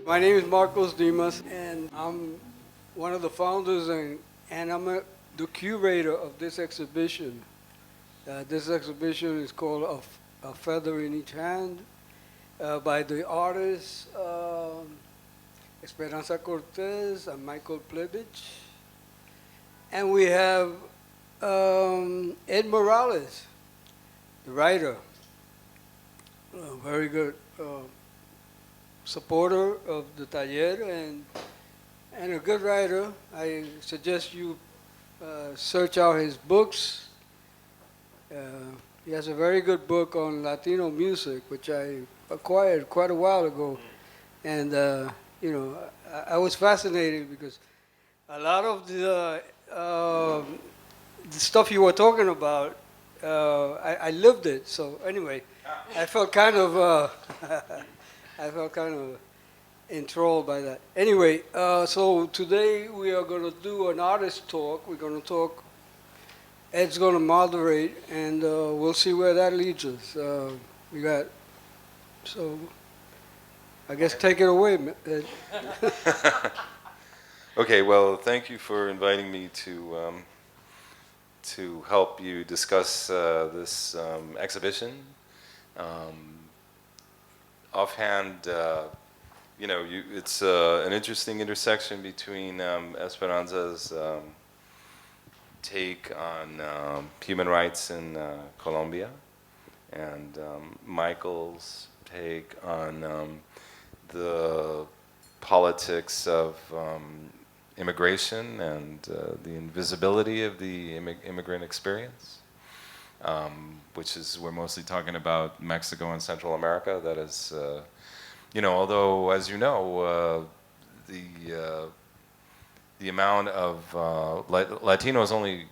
My name is Marcos Dimas, and I'm one of the founders, and the curator of this exhibition. This exhibition is called A Feather in Each Hand by the artists Esperanza Cortés and Michael Prubuch. And we have Ed Morales, the writer, a very good supporter of the Taller and a good writer. I suggest you search out his books. He has a very good book on Latino music, which I acquired quite a while ago. And, I was fascinated because a lot of the stuff you were talking about, I lived it. So anyway, I felt kind of enthralled by that. Anyway, so today we are going to do an artist talk. We're going to talk. Ed's going to moderate, and we'll see where that leads us. So I guess take it away, Ed. Okay, well, thank you for inviting me to help you discuss this exhibition. Offhand, it's an interesting intersection between Esperanza's take on human rights in Colombia and Michael's take on the politics of immigration and the invisibility of the immigrant experience, which is, we're mostly talking about Mexico and Central America. That is, although, as you know, the amount of Latinos only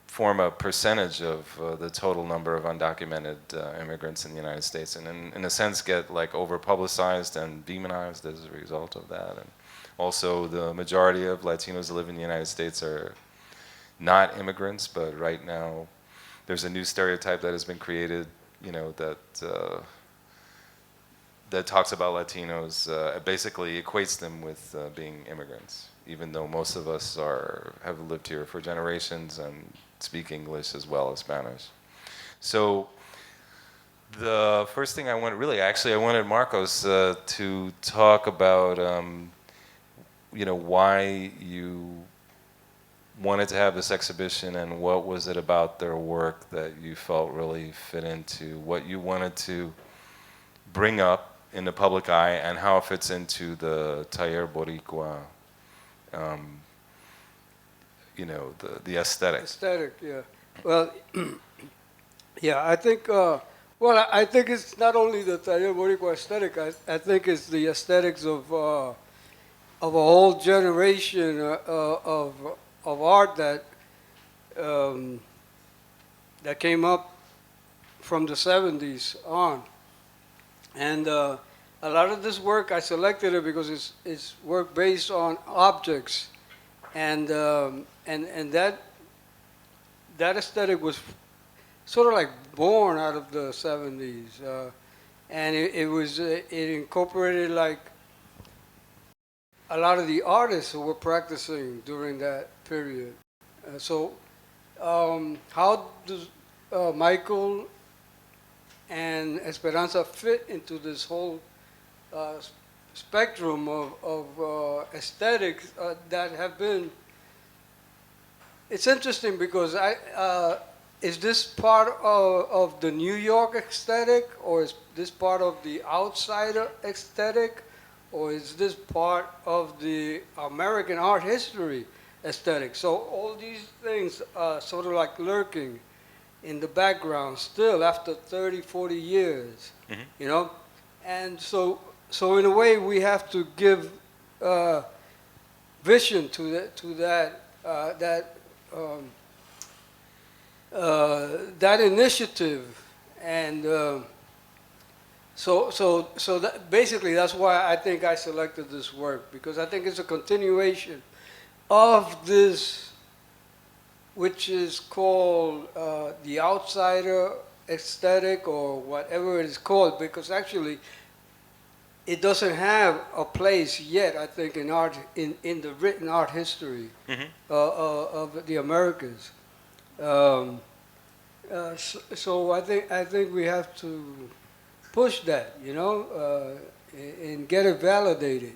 form a percentage of the total number of undocumented immigrants in the United States, and in a sense get over-publicized and demonized as a result of that. And also, the majority of Latinos that live in the United States are not immigrants, but right now there's a new stereotype that has been created, that talks about Latinos, basically equates them with being immigrants, even though most of us have lived here for generations and speak English as well as Spanish. So the first thing I wanted Marcos to talk about, why you wanted to have this exhibition and what was it about their work that you felt really fit into what you wanted to bring up in the public eye and how it fits into the Taller Boricua, the aesthetic. Aesthetic, yeah. Well, yeah, I think, I think it's not only the Taller Boricua aesthetic, I think it's the aesthetics of a whole generation of art that came up from the 70s on. And a lot of this work, I selected it because it's work based on objects, and that aesthetic was sort of like born out of the 70s, and it incorporated like a lot of the artists who were practicing during that period. So how does Michael and Esperanza fit into this whole spectrum of aesthetics that have been? It's interesting because is this part of the New York aesthetic, or is this part of the outsider aesthetic, or is this part of the American art history aesthetic? So all these things are sort of like lurking in the background still after 30, 40 years, And so in a way we have to give vision to that initiative. And so that basically that's why I think I selected this work, because I think it's a continuation of this, which is called the outsider aesthetic, or whatever it is called, because actually it doesn't have a place yet, I think, in art, in the written art history of the Americas. Um, so I think we have to push that, and get it validated.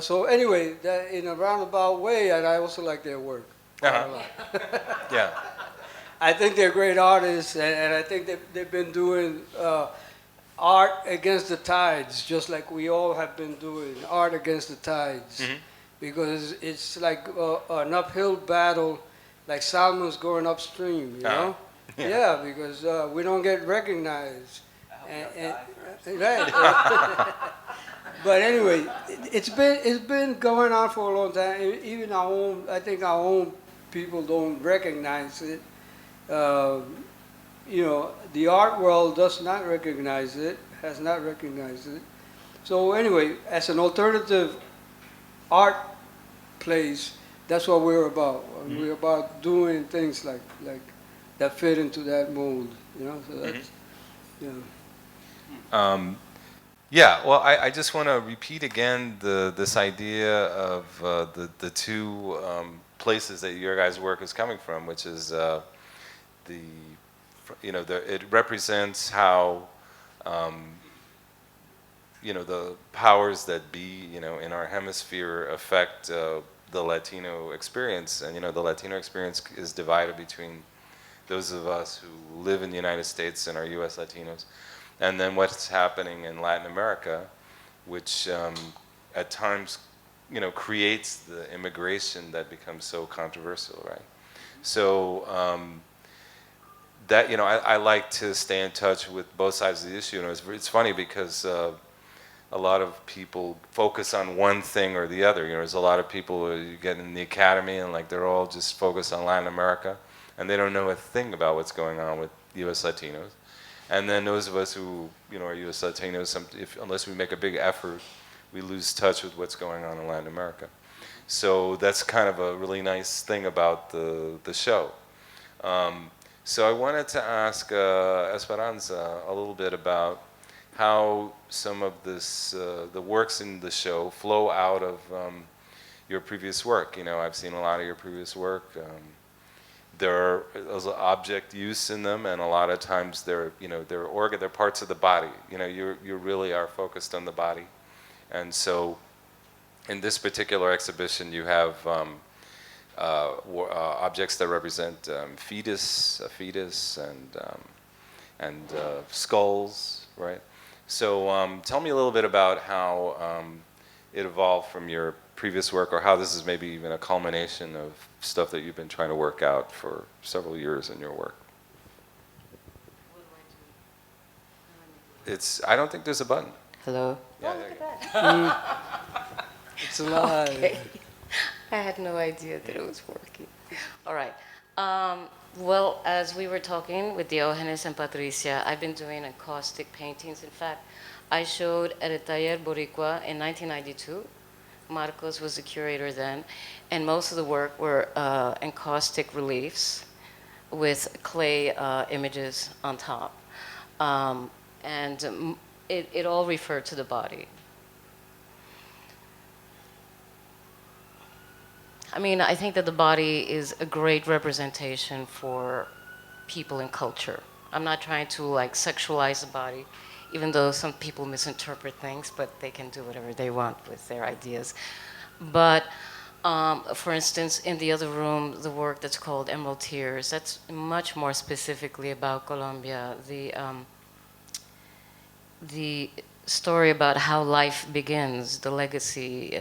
So anyway, that in a roundabout way, and I also like their work quite a lot. Yeah. I think they're great artists, and I think they've been doing art against the tides, just like we all have been doing art against the tides, because it's like an uphill battle, like salmon's going upstream, Yeah, because we don't get recognized. Right. But anyway, it's been going on for a long time. Even I think our own people don't recognize it. The art world does not recognize it, has not recognized it. So anyway, as an alternative art place, that's what we're about. We're about doing things like that fit into that mold. So that's Yeah, well, I just want to repeat again this idea of the two places that your guys' work is coming from, which is it represents how the powers that be in our hemisphere affect the Latino experience, and the Latino experience is divided between those of us who live in the United States and are U.S. Latinos, and then what's happening in Latin America, which at times, creates the immigration that becomes so controversial, right? So that I like to stay in touch with both sides of the issue, and it's funny because a lot of people focus on one thing or the other. There's a lot of people you get in the academy and like they're all just focused on Latin America, and they don't know a thing about what's going on with U.S. Latinos. And then those of us who are U.S. Latinos, unless we make a big effort, we lose touch with what's going on in Latin America. So that's kind of a really nice thing about the show. So I wanted to ask Esperanza a little bit about how some of the works in the show flow out of your previous work. I've seen a lot of your previous work. There's object use in them, and a lot of times they're parts of the body. You really are focused on the body, and so in this particular exhibition, you have objects that represent a fetus, and skulls, right? So tell me a little bit about how it evolved from your previous work, or how this is maybe even a culmination of stuff that you've been trying to work out for several years in your work. I don't think there's a button. Hello? Yeah, Oh, there look you at that. it's alive. Okay. I had no idea that it was working. All right. Well, as we were talking with Diogenes and Patricia, I've been doing encaustic paintings. In fact, I showed at a Taller Boricua in 1992. Marcos was the curator then, and most of the work were encaustic reliefs with clay images on top. And it all referred to the body. I mean, I think that the body is a great representation for people and culture. I'm not trying to sexualize the body, even though some people misinterpret things, but they can do whatever they want with their ideas. But for instance, in the other room, the work that's called Emerald Tears, that's much more specifically about Colombia. The story about how life begins, the legacy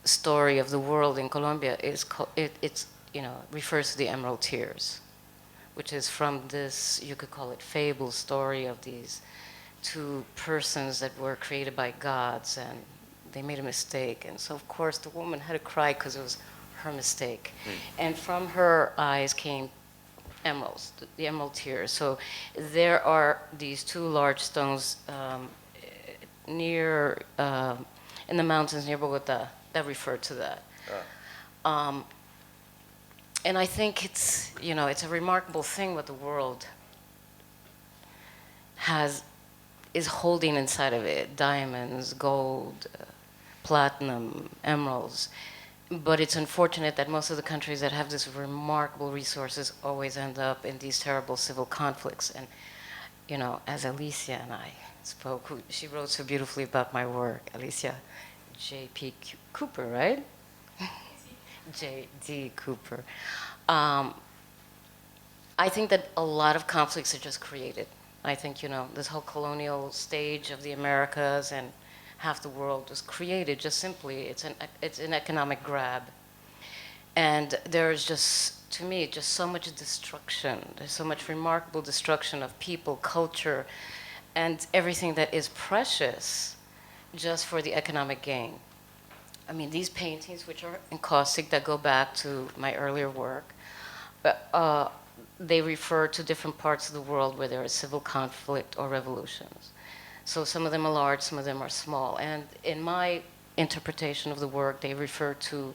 story of the world in Colombia refers to the Emerald Tears, which is from this, you could call it fable story of these two persons that were created by gods, and they made a mistake, and so of course the woman had to cry because it was her mistake. And from her eyes came emeralds, the emerald tears. So there are these two large stones near in the mountains near Bogota that refer to that. And I think it's it's a remarkable thing what the world has is holding inside of it diamonds, gold, platinum, emeralds. But it's unfortunate that most of the countries that have these remarkable resources always end up in these terrible civil conflicts. And, you know, as Alicia and I spoke, she wrote so beautifully about my work, Alicia J.P. Cooper, right? J.D. Cooper. I think that a lot of conflicts are just created. I think, you know, this whole colonial stage of the Americas and half the world was created just simply, it's an economic grab. And there's just, to me, just so much destruction. There's so much remarkable destruction of people, culture, and everything that is precious just for the economic gain. I mean, these paintings, which are encaustic, that go back to my earlier work, they refer to different parts of the world where there is civil conflict or revolutions. So some of them are large, some of them are small. And in my interpretation of the work, they refer to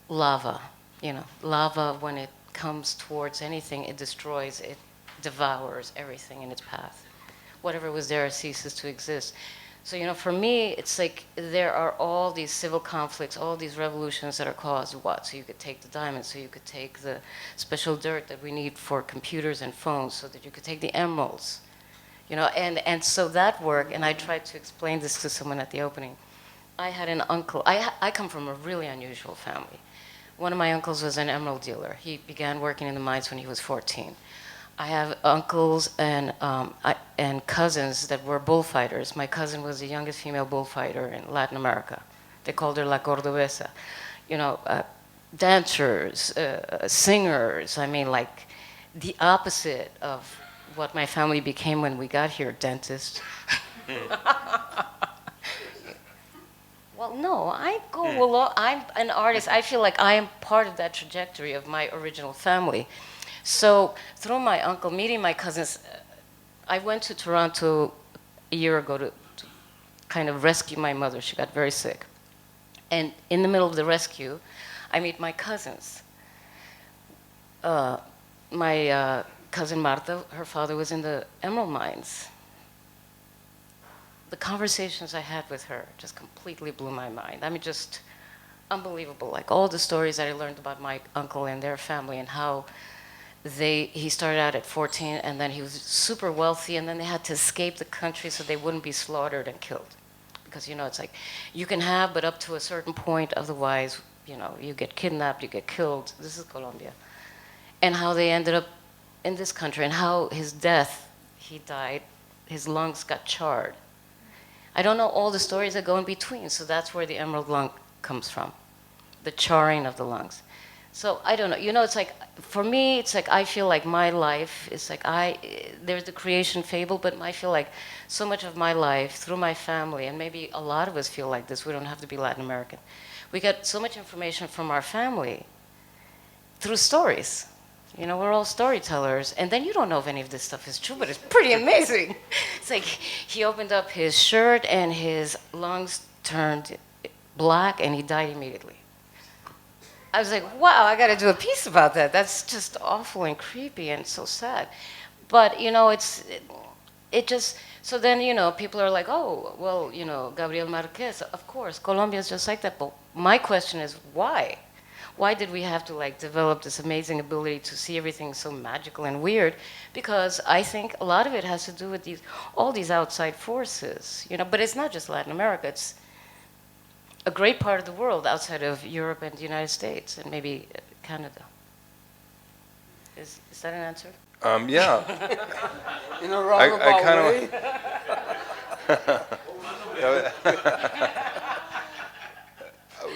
lava. You know, lava, when it comes towards anything, it destroys, it devours everything in its path. Whatever was there ceases to exist. So, you know, for me, it's like there are all these civil conflicts, all these revolutions that are caused what? So you could take the diamonds, so you could take the special dirt that we need for computers and phones, so that you could take the emeralds. You know, and so that work, and I tried to explain this to someone at the opening. I had an uncle, I come from a really unusual family. One of my uncles was an emerald dealer. He began working in the mines when he was 14. I have uncles and cousins that were bullfighters. My cousin was the youngest female bullfighter in Latin America. They called her La Cordobesa. You know, dancers, singers, I mean, like the opposite of what my family became when we got here, dentists. Well, no, I go along, I'm an artist. I feel like I am part of that trajectory of my original family. So through my uncle, meeting my cousins, I went to Toronto a year ago to kind of rescue my mother. She got very sick. And in the middle of the rescue, I meet my cousins. My cousin Marta, her father was in the emerald mines. The conversations I had with her just completely blew my mind. I mean, just unbelievable. Like all the stories that I learned about my uncle and their family and how he started out at 14 and then he was super wealthy and then they had to escape the country so they wouldn't be slaughtered and killed. Because, you know, it's like you can have, but up to a certain point, otherwise, you know, you get kidnapped, you get killed. This is Colombia. And how they ended up in this country and how his death, he died, his lungs got charred. I don't know all the stories that go in between, so that's where the emerald lung comes from, the charring of the lungs. So I don't know, you know, it's like, for me, it's like I feel like my life is like there's the creation fable, but I feel like so much of my life through my family, and maybe a lot of us feel like this, we don't have to be Latin American. We get so much information from our family through stories. You know, we're all storytellers, and then you don't know if any of this stuff is true, but it's pretty amazing. It's like he opened up his shirt and his lungs turned black and he died immediately. I was like, wow, I got to do a piece about that. That's just awful and creepy and so sad. But, you know, it just, so then, you know, people are like, oh, well, you know, Gabriel Marquez, of course, Colombia is just like that. But my question is, why? Why did we have to like develop this amazing ability to see everything so magical and weird? Because I think a lot of it has to do with all these outside forces, you know. But it's not just Latin America; it's a great part of the world outside of Europe and the United States, and maybe Canada. Is that an answer? Yeah. In a roundabout way.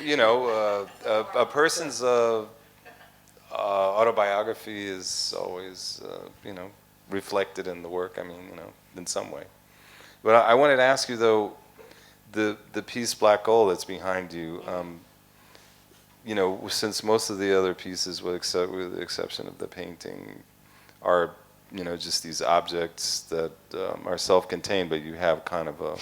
You know, a person's autobiography is always, you know, reflected in the work. I mean, you know, in some way. But I wanted to ask you though, the piece Black Gold that's behind you. You know, since most of the other pieces, with the exception of the painting, are, you know, just these objects that are self-contained, but you have kind of a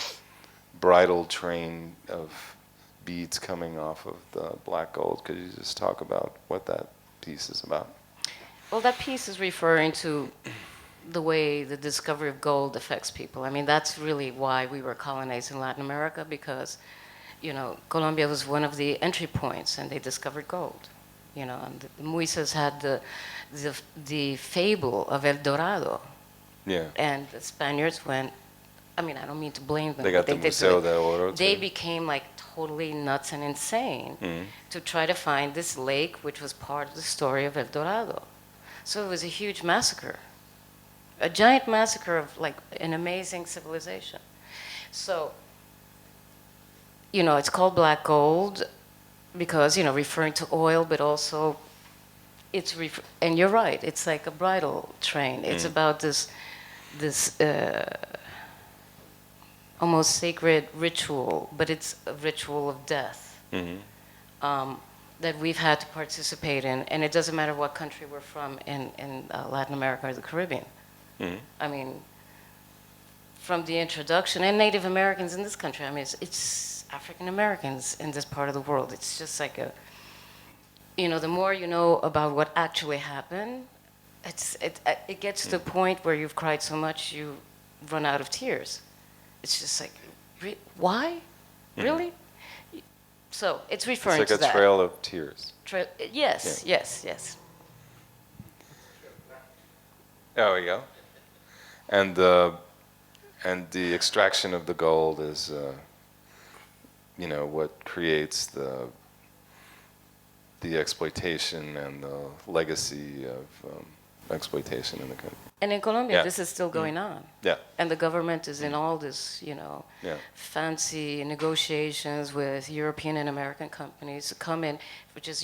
bridal train of beads coming off of the black gold. Could you just talk about what that piece is about? Well, that piece is referring to the way the discovery of gold affects people. I mean, that's really why we were colonizing Latin America, because, Colombia was one of the entry points, and they discovered gold. And the Muisas had the fable of El Dorado. Yeah. And the Spaniards went, I don't mean to blame them. They got but the Museo de Oro. They became like totally nuts and insane to try to find this lake, which was part of the story of El Dorado. So it was a huge massacre, a giant massacre of like an amazing civilization. So, it's called black gold because, referring to oil, but also and you're right, it's like a bridal train. It's about this almost sacred ritual, but it's a ritual of death that we've had to participate in, and it doesn't matter what country we're from in Latin America or the Caribbean. I mean, from the introduction, and Native Americans in this country, it's African Americans in this part of the world. It's just like the more you know about what actually happened, it gets to the point where you've cried so much you run out of tears. It's just like, why? Really? So it's referring to that. It's like a trail of tears. Yes, Yeah. yes. There we go. And the extraction of the gold is, what creates the exploitation and the legacy of exploitation in the country. And in Colombia, Yeah. this is still going on. Yeah. And the government is in all this, fancy negotiations with European and American companies to come in, which is,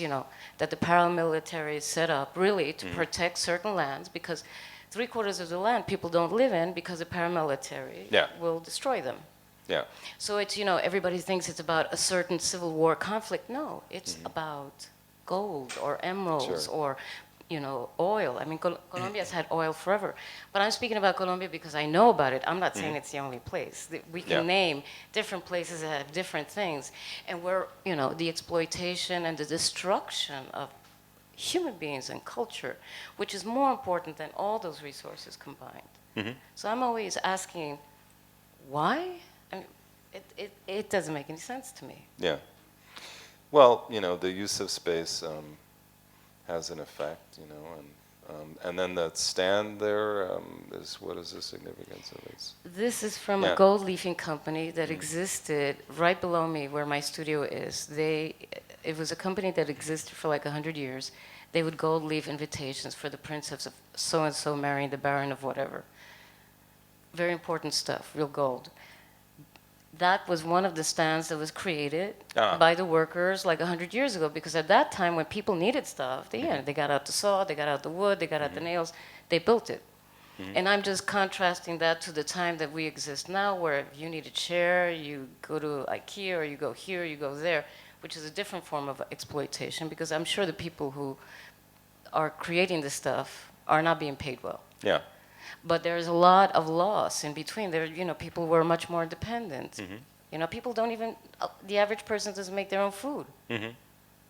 that the paramilitary is set up really to protect certain lands, because 3/4 of the land people don't live in because the paramilitary will destroy them. Yeah. So it's, everybody thinks it's about a certain civil war conflict. No, it's about gold or emeralds or oil. I mean, Colombia's had oil forever. But I'm speaking about Colombia because I know about it. I'm not saying it's the only place. We can name different places that have different things. And where, the exploitation and the destruction of human beings and culture, which is more important than all those resources combined. So I'm always asking, why? I mean, it doesn't make any sense to me. Yeah. Well, the use of space has an effect, and then that stand there what is the significance of it? This is from a gold leafing company that existed right below me where my studio is. It was a company that existed for like 100 years. They would gold leaf invitations for the princess of so-and-so marrying the baron of whatever. Very important stuff, real gold. That was one of the stands that was created by the workers like 100 years ago, because at that time when people needed stuff, they got out the saw, they got out the wood, they got out the nails, they built it. And I'm just contrasting that to the time that we exist now, where if you need a chair, you go to IKEA, or you go here, you go there, which is a different form of exploitation, because I'm sure the people who are creating this stuff are not being paid well. Yeah. But there's a lot of loss in between. There, people were much more independent. People don't even, the average person doesn't make their own food.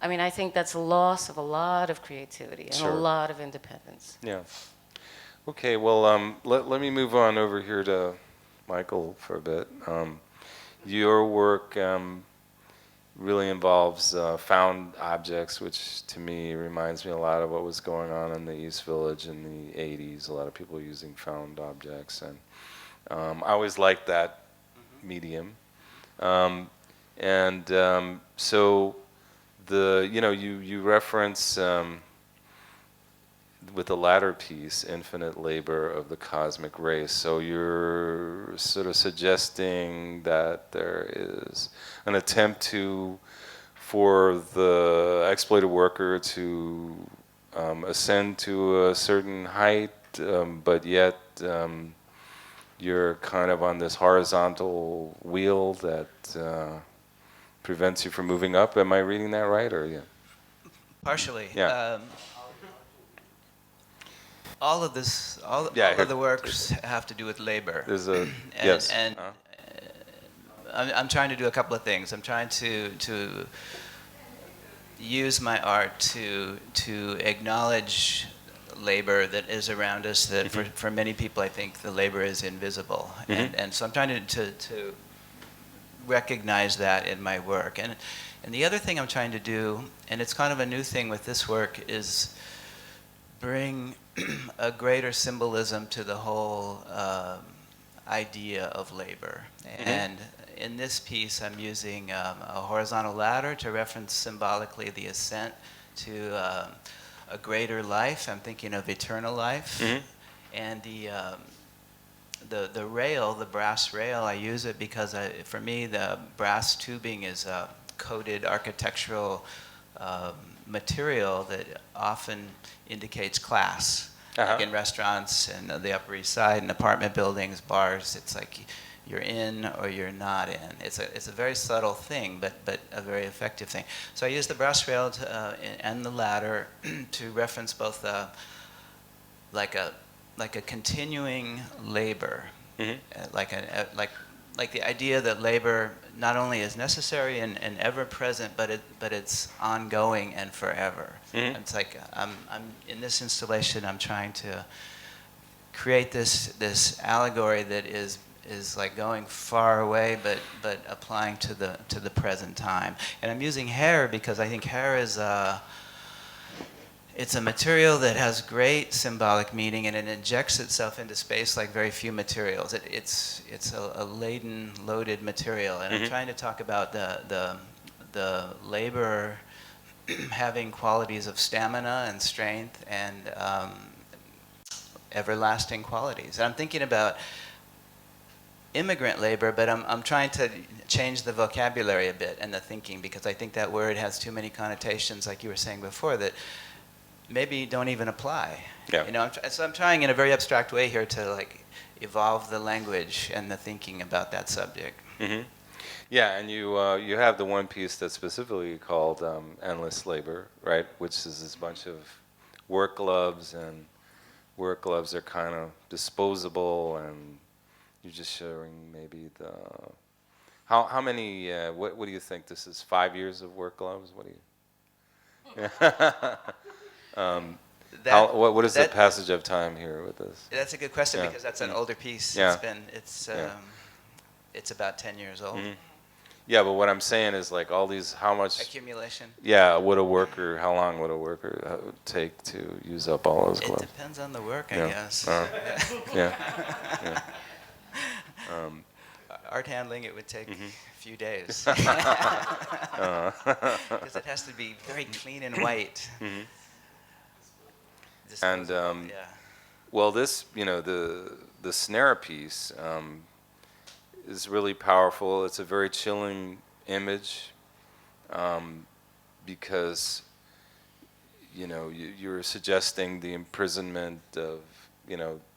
I mean, I think that's a loss of a lot of creativity and a lot of independence. Yeah. Okay, well, let me move on over here to Michael for a bit. Your work really involves found objects, which to me reminds me a lot of what was going on in the East Village in the 80s. A lot of people using found objects, and I always liked that medium. So you reference with the latter piece, infinite labor of the cosmic race. So you're sort of suggesting that there is an attempt for the exploited worker to ascend to a certain height, but yet you're kind of on this horizontal wheel that prevents you from moving up. Am I reading that right, or Partially. Yeah. All of the works have to do with labor. There's a I'm trying to do a couple of things. I'm trying to use my art to acknowledge labor that is around us. That for many people, I think the labor is invisible, and so I'm trying to recognize that in my work. And the other thing I'm trying to do, and it's kind of a new thing with this work, is bring a greater symbolism to the whole idea of labor. And in this piece, I'm using a horizontal ladder to reference symbolically the ascent to a greater life. I'm thinking of eternal life. And the rail, the brass rail, I use it because for me the brass tubing is a coded architectural material that often indicates class. Like in restaurants and the Upper East Side and apartment buildings, bars, it's like you're in or you're not in. It's a very subtle thing, but a very effective thing. So I use the brass rail and the ladder to reference both like a continuing labor, like the idea that labor not only is necessary and ever present, but it's ongoing and forever. It's like I'm in this installation. I'm trying to create this allegory that is like going far away, but applying to the present time. And I'm using hair because I think hair is it's a material that has great symbolic meaning, and it injects itself into space like very few materials. It's a laden, loaded material, and I'm trying to talk about the labor having qualities of stamina and strength and everlasting qualities. And I'm thinking about immigrant labor, but I'm trying to change the vocabulary a bit and the thinking, because I think that word has too many connotations, like you were saying before, that maybe don't even apply. Yeah. You know, so I'm trying in a very abstract way here to like evolve the language and the thinking about that subject. Yeah, and you have the one piece that's specifically called Endless Labor, right? Which is this bunch of work gloves, and work gloves are kind of disposable, and you're just showing maybe the how many. What do you think this is? 5 years of work gloves? What do you? What is the passage of time here with this? That's a good question, because that's an older piece. Yeah. It's about 10 years old. Yeah, but what I'm saying is like all these, how much accumulation. Yeah, how long would a worker take to use up all those gloves? It depends on the work, I guess. Yeah. Art handling, it would take a few days. Because it has to be very clean and white. And well, this, the snare piece is really powerful. It's a very chilling image, because you're suggesting the imprisonment of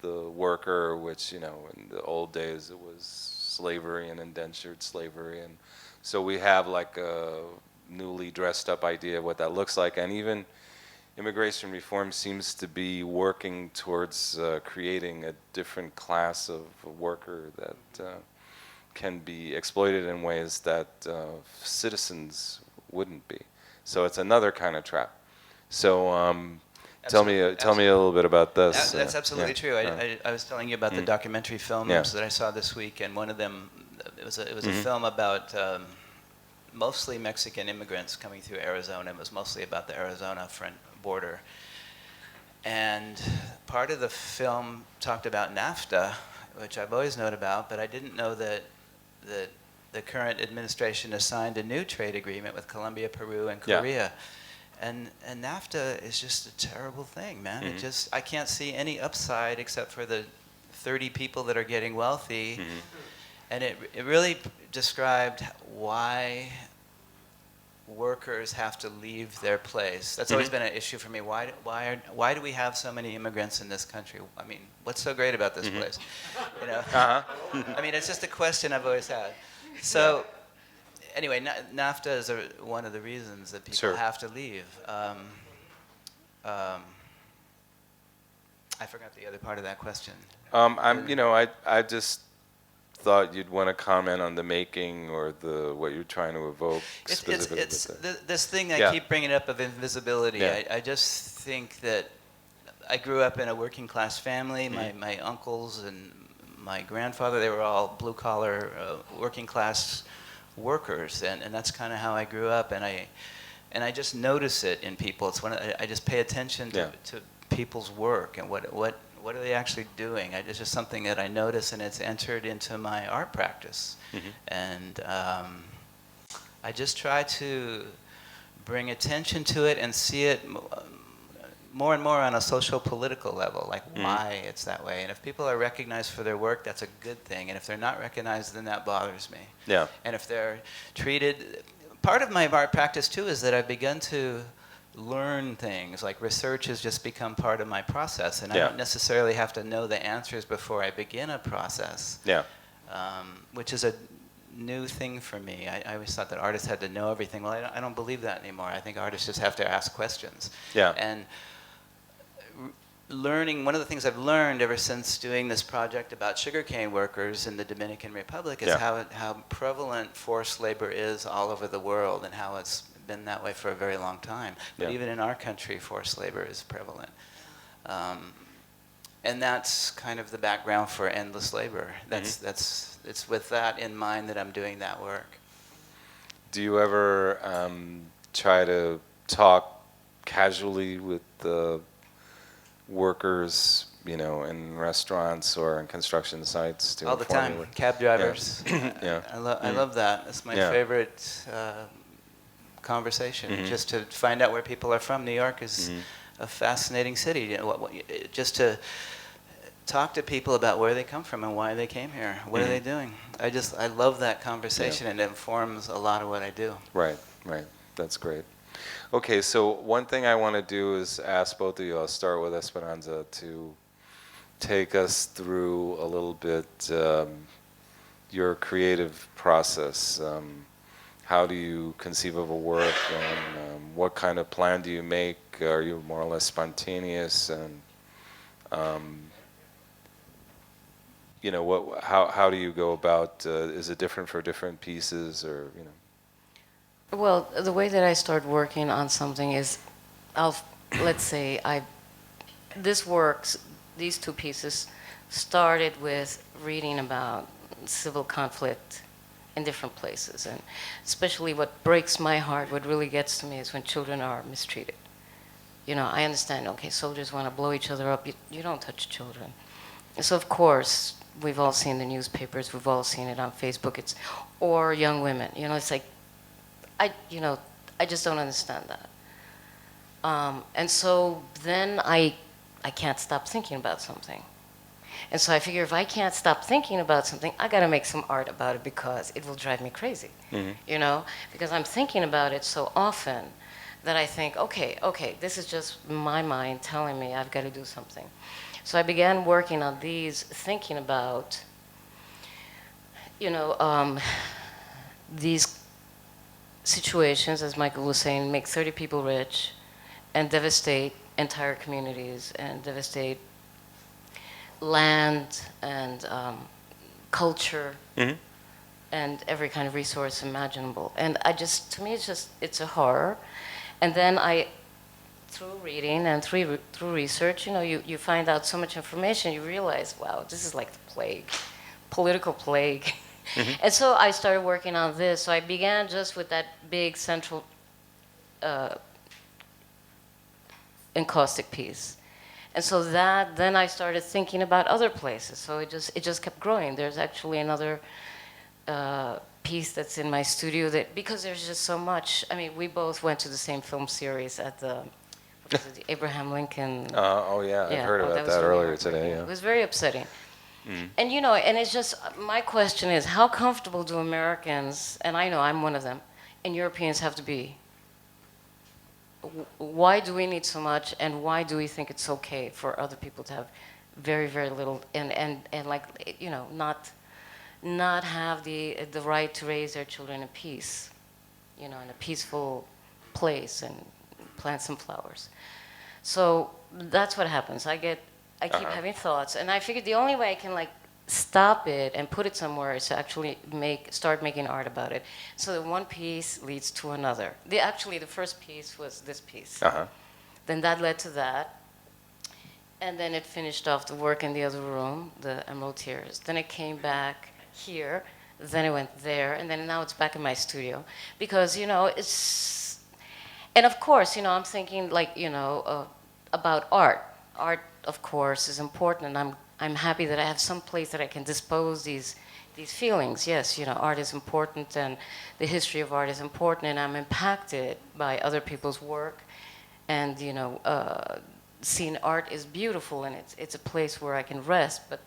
the worker, which in the old days it was slavery and indentured slavery, and so we have like a newly dressed up idea of what that looks like. And even immigration reform seems to be working towards creating a different class of worker that can be exploited in ways that citizens wouldn't be. So it's another kind of trap. So tell me a little bit about this. That's absolutely true. I was telling you about the documentary films that I saw this week, and one of them, it was a film about mostly Mexican immigrants coming through Arizona. It was mostly about the Arizona front border. And part of the film talked about NAFTA, which I've always known about, but I didn't know that the current administration has signed a new trade agreement with Colombia, Peru, and Korea. And NAFTA is just a terrible thing, man. I can't see any upside except for the 30 people that are getting wealthy. And it really described why workers have to leave their place. That's always been an issue for me. Why do we have so many immigrants in this country? I mean, what's so great about this place? I mean, it's just a question I've always had. So anyway, NAFTA is one of the reasons that people have to leave. I forgot the other part of that question. I just thought you'd want to comment on the making or what you're trying to evoke specifically. It's this thing I keep bringing up of invisibility. I just think that I grew up in a working class family. My uncles and my grandfather, they were all blue collar working class workers, and that's kind of how I grew up. And I just notice it in people. It's when I just pay attention to people's work and what are they actually doing. It's just something that I notice, and it's entered into my art practice. And I just try to bring attention to it and see it more and more on a social political level, like why it's that way. And if people are recognized for their work, that's a good thing. And if they're not recognized, then that bothers me. Yeah. And if they're treated, part of my art practice too is that I've begun to learn things. Like research has just become part of my process, and I don't necessarily have to know the answers before I begin a process. Yeah. Which is a new thing for me. I always thought that artists had to know everything. Well, I don't believe that anymore. I think artists just have to ask questions. Yeah. And learning, one of the things I've learned ever since doing this project about sugarcane workers in the Dominican Republic is how prevalent forced labor is all over the world, and how it's been that way for a very long time. But even in our country, forced labor is prevalent. And that's kind of the background for endless labor. It's with that in mind that I'm doing that work. Do you ever try to talk casually with the workers, in restaurants or in construction sites? To all the time, cab drivers. Yeah. I love that. That's my favorite conversation. Just to find out where people are from. New York is a fascinating city. Just to talk to people about where they come from and why they came here. What are they doing? I love that conversation, and it informs a lot of what I do. Right. That's great. Okay, so one thing I want to do is ask both of you, I'll start with Esperanza, to take us through a little bit your creative process. How do you conceive of a work, and what kind of plan do you make? Are you more or less spontaneous? And how do you go about? Is it different for different pieces, or Well, the way that I start working on something is, let's say these two pieces started with reading about civil conflict in different places, and especially what breaks my heart, what really gets to me, is when children are mistreated. I understand, okay, soldiers want to blow each other up, you don't touch children. So of course, we've all seen the newspapers, we've all seen it on Facebook, or young women, it's like, I just don't understand that. And so then I can't stop thinking about something. And so I figure if I can't stop thinking about something, I gotta make some art about it, because it will drive me crazy. Because I'm thinking about it so often that I think, okay, this is just my mind telling me I've got to do something. So I began working on these, thinking about, these situations, as Michael was saying, make 30 people rich and devastate entire communities and devastate land and culture and every kind of resource imaginable. And to me, it's a horror. And then through reading and through research, you find out so much information, you realize, wow, this is like the plague, political plague. And so I started working on this. So I began just with that big central encaustic piece. And so then I started thinking about other places. So it just kept growing. There's actually another piece that's in my studio because there's just so much. I mean, we both went to the same film series at the Abraham Lincoln. I've heard about that earlier today. Yeah. It was very upsetting. And and it's just, my question is, how comfortable do Americans, and I know I'm one of them, and Europeans have to be? Why do we need so much, and why do we think it's okay for other people to have very, very little, and like, not have the right to raise their children in peace, in a peaceful place, and plant some flowers? So that's what happens. I keep having thoughts, and I figured the only way I can stop it and put it somewhere is to actually start making art about it. So that one piece leads to another. The first piece was this piece. Then that led to that, And then it finished off the work in the other room, the emerald tears. Then it came back here, then it went there, and then now it's back in my studio. Because, it's, and of course, I'm thinking like, about art. Art, of course, is important, and I'm happy that I have some place that I can dispose these feelings. Yes, art is important, and the history of art is important, and I'm impacted by other people's work, and seeing art is beautiful, and it's a place where I can rest. But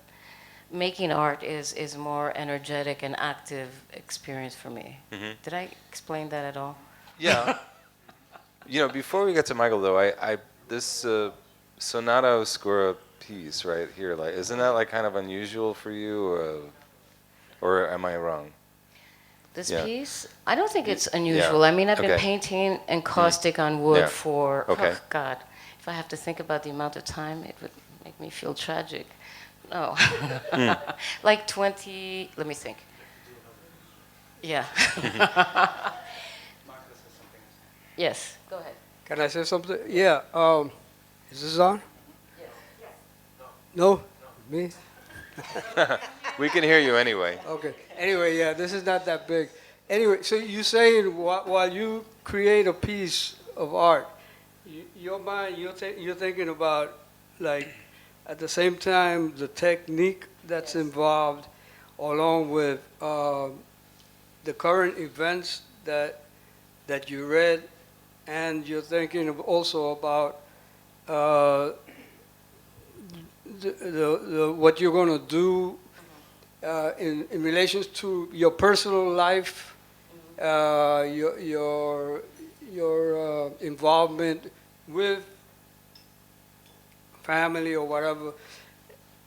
making art is more energetic and active experience for me. Did I explain that at all? Yeah. Before we get to Michael, though, I this Sonata Oscura piece right here, like, isn't that like kind of unusual for you, or am I wrong? This Yeah. piece, I don't think it's unusual. I mean, I've been Okay. painting encaustic on wood Yeah. for, Okay. oh God, if I have to think about the amount of time, it would make me feel tragic. No. Like 20, let me think. Yeah. Yes, go ahead. Can I say something? Yeah. Is this on? No? Me? We can hear you anyway. Okay. Anyway, yeah, this is not that big. Anyway, so you're saying while you create a piece of art, your mind, you're thinking about, like, at the same time, the technique that's involved, along with the current events that you read, and you're thinking also about what you're going to do in relation to your personal life, your involvement with family or whatever.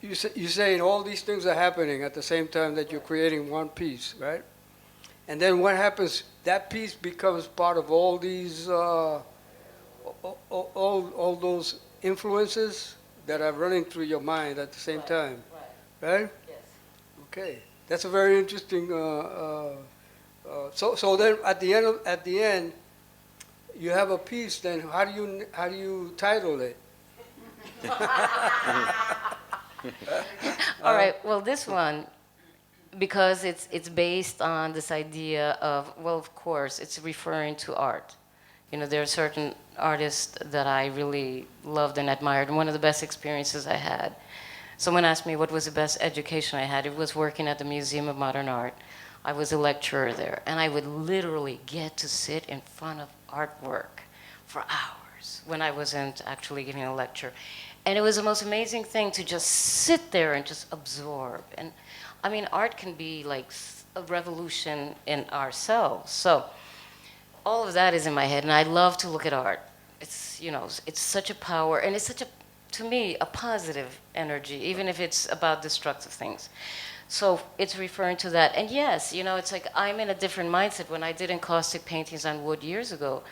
You're saying all these things are happening at the same time that you're creating one piece, right? And then what happens? That piece becomes part of all these, all those influences that are running through your mind at the same time, right? Yes. Okay, that's a very interesting. So then at the end, you have a piece. Then how do you title it? All right, well, this one, because it's based on this idea of, well, of course, it's referring to art. There are certain artists that I really loved and admired, and one of the best experiences I had. Someone asked me what was the best education I had. It was working at the Museum of Modern Art. I was a lecturer there, and I would literally get to sit in front of artwork for hours when I wasn't actually giving a lecture. And it was the most amazing thing to just sit there and just absorb. And I mean, art can be like a revolution in ourselves. So all of that is in my head, and I love to look at art. It's, it's such a power, and it's such to me, a positive energy, even if it's about destructive things. So it's referring to that. And yes, it's like I'm in a different mindset. When I did encaustic paintings on wood years ago,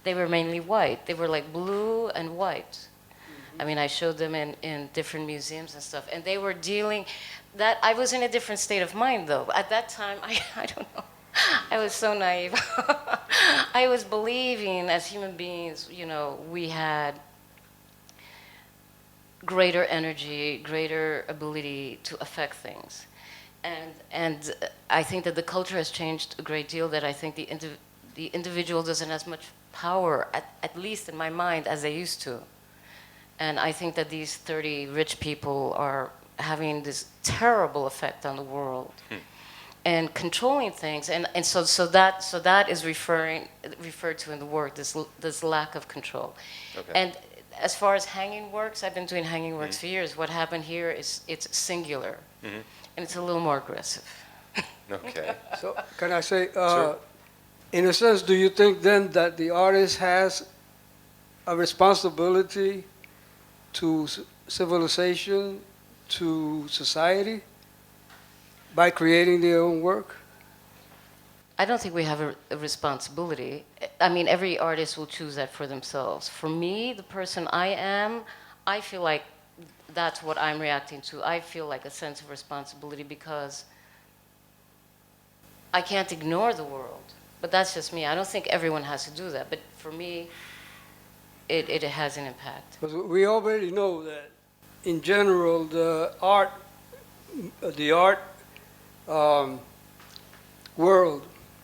they were mainly white. They were like blue and white. I mean, I showed them in different museums and stuff, and they were dealing that. I was in a different state of mind, though. At that time, I don't know. I was so naive. I was believing as human beings, we had greater energy, greater ability to affect things. And I think that the culture has changed a great deal, that I think the individual doesn't have as much power, at least in my mind, as they used to. And I think that these 30 rich people are having this terrible effect on the world and controlling things. And so that is referred to in the work, this lack of control. Okay. And as far as hanging works, I've been doing hanging works for years. What happened here is it's singular, and it's a little more aggressive. Okay. So can I say, Sure. in a sense, do you think then that the artist has a responsibility to civilization, to society, by creating their own work? I don't think we have a responsibility. I mean, every artist will choose that for themselves. For me, the person I am, I feel like that's what I'm reacting to. I feel like a sense of responsibility because I can't ignore the world. But that's just me. I don't think everyone has to do that. But for me, it has an impact. Because we already know that in general, the art world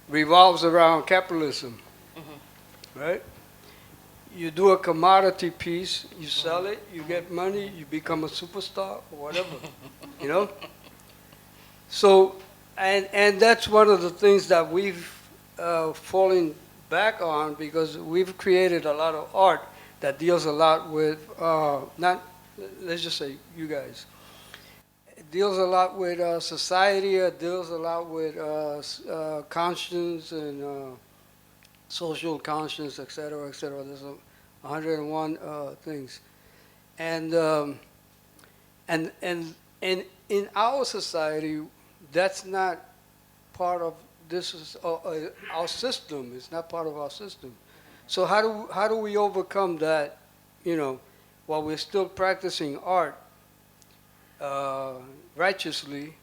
revolves around capitalism, right? You do a commodity piece, you sell it, you get money, you become a superstar or whatever, you know? So, and that's one of the things that we've fallen back on, because we've created a lot of art that deals a lot with, not, let's just say you guys, it deals a lot with society, it deals a lot with conscience and social conscience, et cetera, et cetera. There's 101 things. And in our society, that's not part of this is our system. It's not part of our system. So how do we overcome that? You know, while we're still practicing art righteously,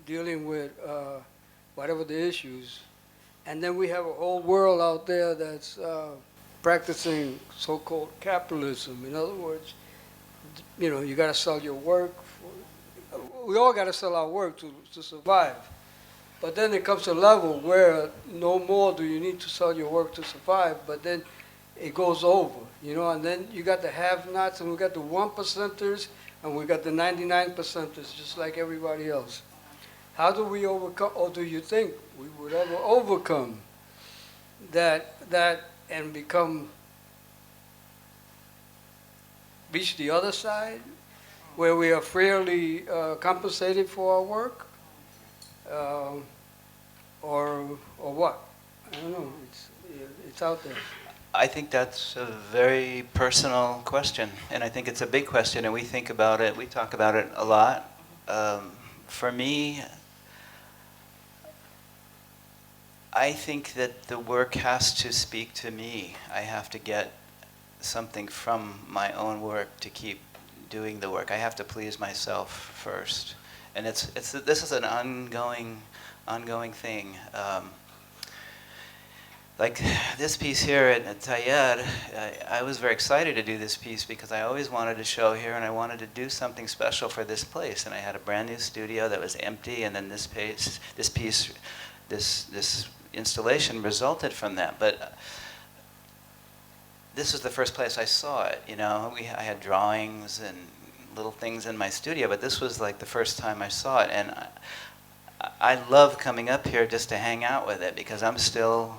dealing with whatever the issues, and then we have a whole world out there that's practicing so-called capitalism. In other words, you know, you got to sell your work. We all got to sell our work to survive. But then it comes to a level where no more do you need to sell your work to survive, but then it goes over, you know, and then you got the have-nots, and we got the 1%ers, and we got the 99%ers, just like everybody else. How do we overcome, or do you think we would ever overcome that and reach the other side, where we are fairly compensated for our work? Or what? I don't know. It's out there. I think that's a very personal question, and I think it's a big question, and we think about it, we talk about it a lot. For me, I think that the work has to speak to me. I have to get something from my own work to keep doing the work. I have to please myself first, and this is an ongoing thing. Like this piece here at Taller, I was very excited to do this piece because I always wanted to show here, and I wanted to do something special for this place. And I had a brand new studio that was empty, and then this installation resulted from that. But this was the first place I saw it. You know, I had drawings and little things in my studio, but this was like the first time I saw it, and I love coming up here just to hang out with it because I'm still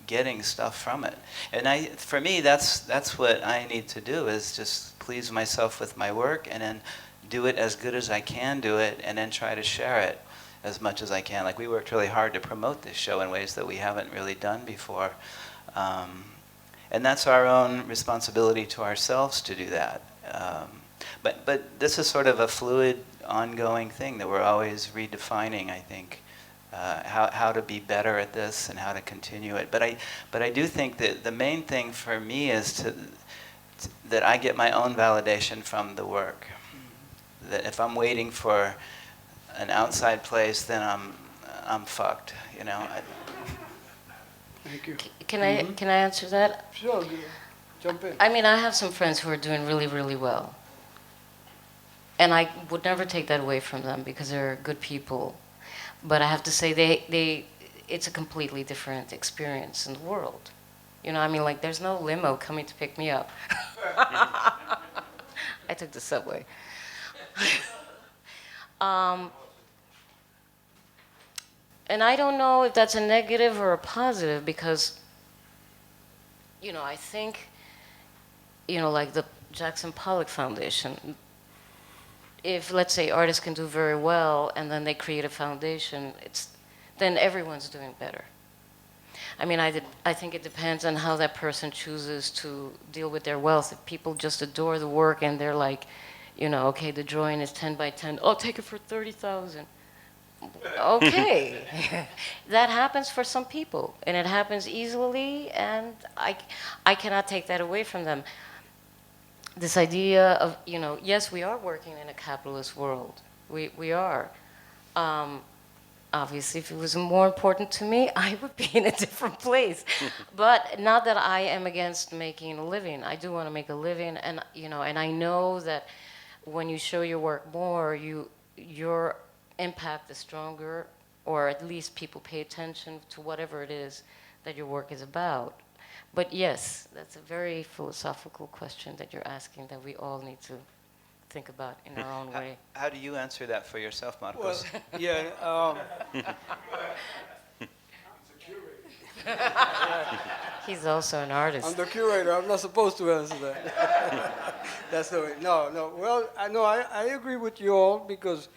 getting stuff from it. And for me, that's what I need to do, is just please myself with my work and then do it as good as I can do it, and then try to share it as much as I can. Like, we worked really hard to promote this show in ways that we haven't really done before. And that's our own responsibility to ourselves to do that. But this is sort of a fluid, ongoing thing that we're always redefining, I think, how to be better at this and how to continue it. But I do think that the main thing for me is that I get my own validation from the work. That if I'm waiting for an outside place, then I'm fucked, you know. Thank you. Can I answer that? Sure, jump in. I mean, I have some friends who are doing really, really well. And I would never take that away from them because they're good people. But I have to say it's a completely different experience in the world. You know, I mean, like, there's no limo coming to pick me up. I took the subway. And I don't know if that's a negative or a positive because, you know, I think, you know, like the Jackson Pollock Foundation, if, let's say, artists can do very well and then they create a foundation, then everyone's doing better. I mean, I think it depends on how that person chooses to deal with their wealth. If people just adore the work and they're like, you know, okay, the drawing is 10 by 10, I'll take it for 30,000. Okay. That happens for some people, and it happens easily, and I cannot take that away from them. This idea of, you know, yes, we are working in a capitalist world. We are. Obviously, if it was more important to me, I would be in a different place. But not that I am against making a living. I do want to make a living, and, you know, and I know that when you show your work more, your impact is stronger, or at least people pay attention to whatever it is that your work is about. But yes, that's a very philosophical question that you're asking that we all need to think about in our own way. How do you answer that for yourself, Well, Marcos? yeah. He's also an artist. I'm the curator. I'm not supposed to answer that. That's the way. No, no. Well, I agree with you all because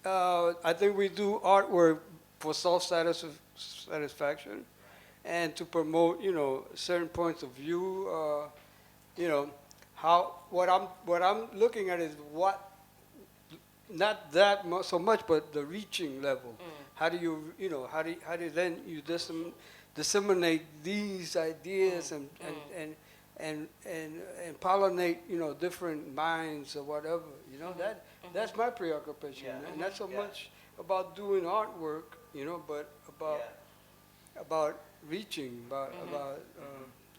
I think we do artwork for self-satisfaction and to promote, certain points of view. What I'm looking at is not that so much, but the reaching level. How do you, how do then you disseminate these ideas and pollinate, different minds or whatever. That's my preoccupation, Yeah. and not so much about doing artwork, but about reaching, about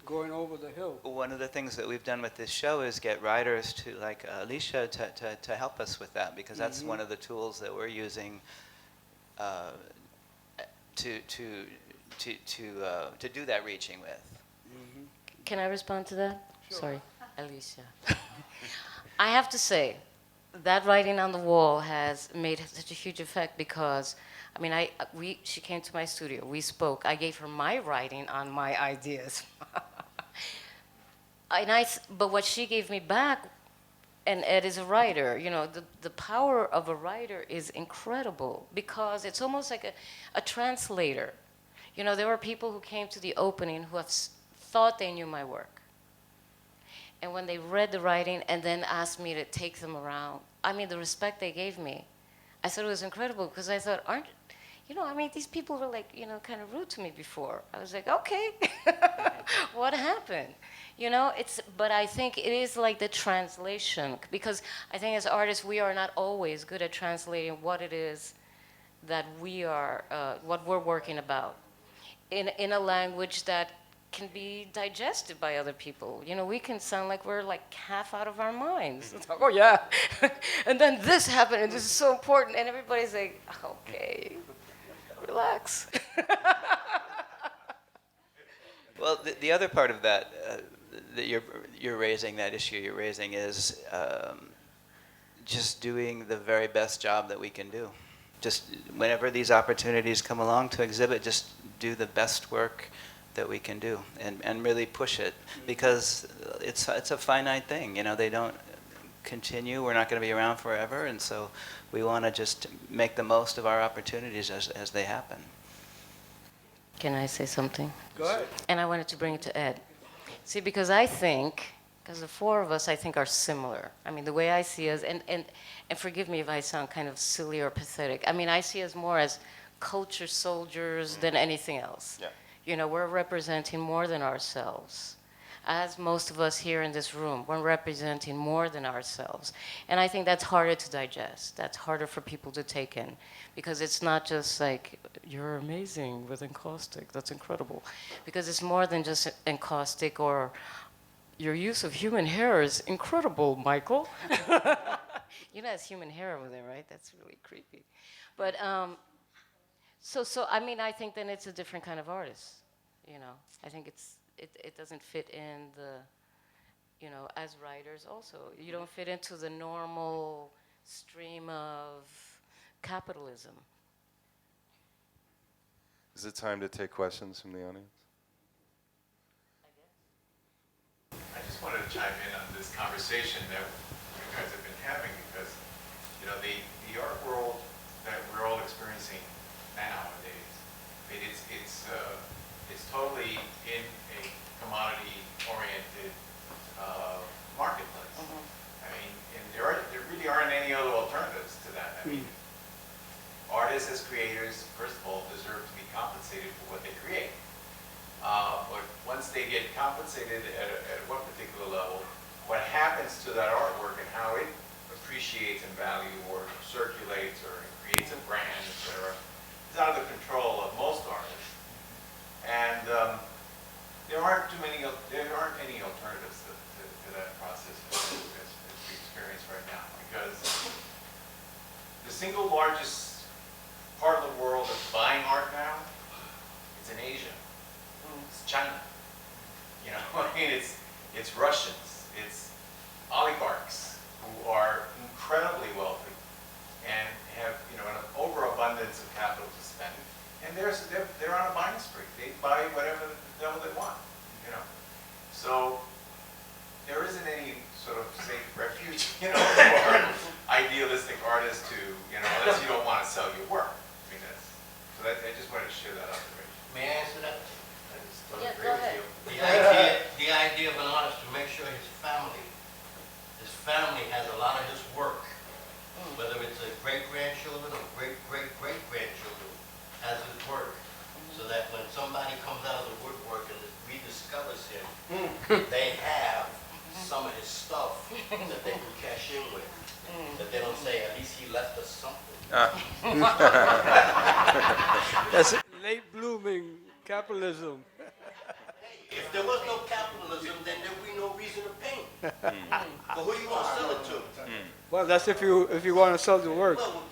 going over the hill. One of the things that we've done with this show is get writers to, like Alicia, to help us with that, because that's one of the tools that we're using to do that reaching with. Can I respond to that? Sure. Sorry, Alicia. I have to say, that writing on the wall has made such a huge effect because, she came to my studio, we spoke, I gave her my writing on my ideas. But what she gave me back, and Ed is a writer, the power of a writer is incredible because it's almost like a translator. There were people who came to the opening who have thought they knew my work. And when they read the writing and then asked me to take them around, the respect they gave me, I thought it was incredible because I thought, these people were like, kind of rude to me before. I was like, okay, what happened? But I think it is like the translation because I think as artists, we are not always good at translating what it is that we are, what we're working about in a language that can be digested by other people. We can sound like we're like half out of our minds. It's like, oh yeah, and then this happened, and this is so important, and everybody's like, okay, relax. Well, the other part of that that you're raising, that issue you're raising, is just doing the very best job that we can do. Just whenever these opportunities come along to exhibit, just do the best work that we can do and really push it because it's a finite thing. They don't continue. We're not going to be around forever, and so we want to just make the most of our opportunities as they happen. Can I say something? Go ahead. And I wanted to bring it to Ed. See, because the four of us, I think, are similar. The way I see us, and forgive me if I sound kind of silly or pathetic. I see us more as culture soldiers than anything else. Yeah. We're representing more than ourselves. As most of us here in this room, we're representing more than ourselves. And I think that's harder to digest. That's harder for people to take in. Because it's not just like, you're amazing with encaustic, that's incredible. Because it's more than just encaustic or your use of human hair is incredible, Michael. It's human hair over there, right? That's really creepy. But, I think then it's a different kind of artist. I think it doesn't fit in the, as writers also. You don't fit into the normal stream of capitalism. Is it time to take questions from the audience? I just wanted to chime in on this conversation that you guys have been having because, the art world that we're all experiencing nowadays, it's totally in a commodity-oriented marketplace. And there really aren't any other alternatives to that. Artists as creators, first of all, deserve to be compensated for what they create. But once they get compensated at one particular level, what happens to that artwork and how it appreciates in value or circulates or creates a brand, etc., is out of the control of most artists. And there aren't too many. single largest part of the world that's buying art now, it's in Asia. It's China. You know, I mean, it's Russians, it's oligarchs who are incredibly wealthy and have, you know, an overabundance of capital to spend. And they're on a buying spree. They buy whatever the hell they want, you know. So there isn't any sort of safe refuge, you know, for idealistic artists to, you know, unless you don't want to sell your work. I mean, I just wanted to share that observation. May I answer that? I just don't Yeah, agree go with ahead. you. The idea of an artist to make sure his family has a lot of his work, whether it's a great-grandchildren or great-great-great-grandchildren, has his work, so that when somebody comes out of the woodwork and rediscovers him, they have some of his stuff that they can cash in with. That they don't say, at least he left us something. That's late blooming capitalism. If there was no capitalism, then there would be no reason to paint. But who you want to sell it to? Well, that's if you want to sell the work. Well,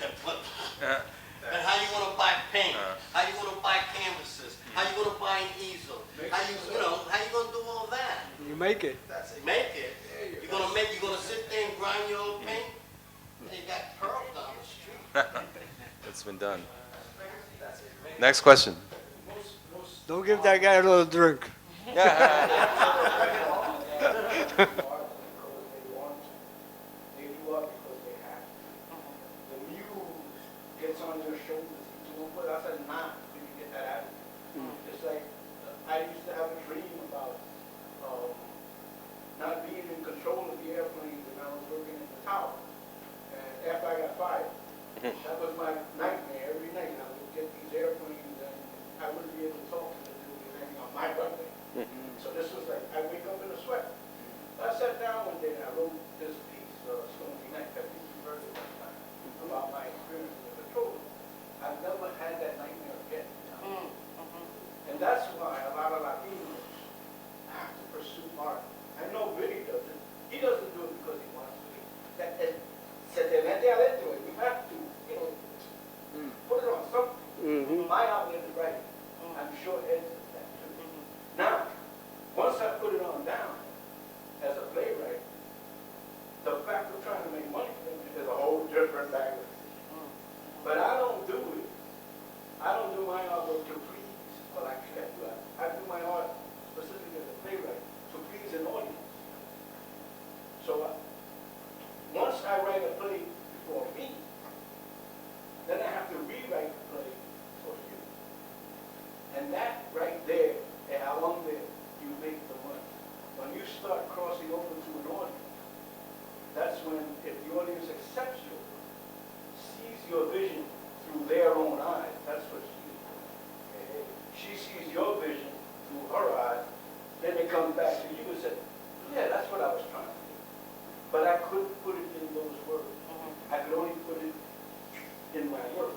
and how you want to buy paint? How you want to buy canvases? How you going to buy an easel? How you going to do all that? You make it. Make it. You're going to sit there and grind your own paint? They got pearls down the street. That's been done. Next question. Don't give that guy a little drink. They do up because they have to. The muse gets on your shoulders. I said, nah, when you get that attitude. It's like, I used to have a dream about not being in control of the airplane when I was working in the tower. And after I got fired, that was my nightmare. Every night I would get these airplanes and I wouldn't be able to talk to them anything on my birthday. So this was like, I wake up in a sweat. I sat down one day and I wrote this piece, Stormy Night, I think you heard it one time, about my experience as a controller. I've never had that nightmare again. You know? And that's why a lot of Latinos have to pursue art. I know Billy doesn't. He doesn't do it because he wants to. Se te mete adentro, and you have to, you know, put it on something. My outlet is writing. I'm sure Ed does that too. Now, once I put it on down, as a playwright, the fact of trying to make money from it is a whole different bag of decisions. But I don't do it. I don't do my artwork to please, well, actually I do. I do my art specifically as a playwright to please an audience. So once I write a play for me, then I have to rewrite the play for you. And that right there, and along there, you make the money. When you start crossing over to an audience, that's when, if the audience accepts you, sees your vision through their own eyes, that's what she is doing. She sees your vision through her eyes, then it comes back to you and says, yeah, that's what I was trying to do. But I couldn't put it in those words. I could only put it in my work.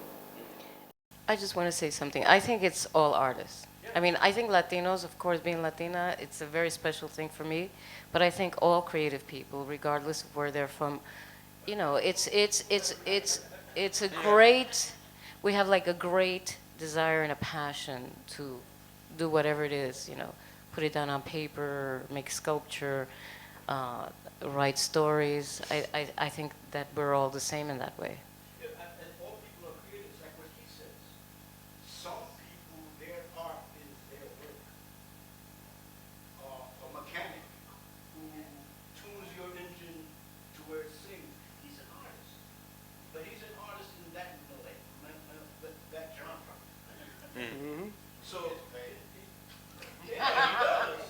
I just want to say something. I think it's all artists. I mean, I think Latinos, of course, being Latina, it's a very special thing for me. But I think all creative people, regardless of where they're from, you know, it's a great. We have like a great desire and a passion to do whatever it is. You know, put it down on paper, make sculpture, write stories. I think that we're all the same in that way. And all people are creators, like what he says. Some people, their art is their work. A mechanic who tunes your engine to where it sings, he's an artist. But he's an artist in that genre. So, yeah, he does.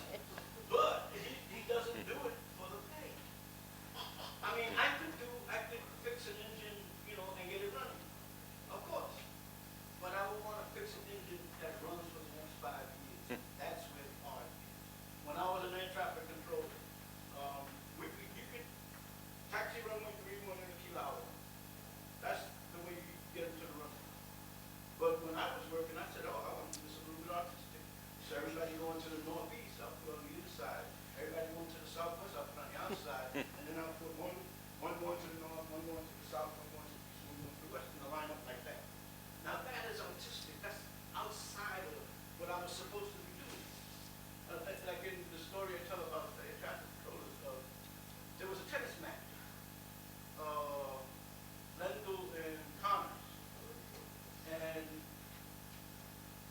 But he doesn't do it for the pay. I mean, I could fix an engine, you know, and get it running. Of course. But I would want to fix an engine that runs for the next 5 years. That's where the art is. When I was an air traffic controller, you could taxi runway 31 in a kilo. That's the way you get them to the runway. But when I was working, I said, oh, I want to do this a little bit artistic. So everybody going to the northeast, I'll put on the east side. Everybody going to the southwest, I'll put on the outside. And then I'll put one going to the north, one going to the south, one going to the east, one going to the West in a lineup like that. Now that is artistic. That's outside of what I was supposed to be doing. Like in the story I tell about the traffic controllers, there was a tennis match. Lendl and Connors. And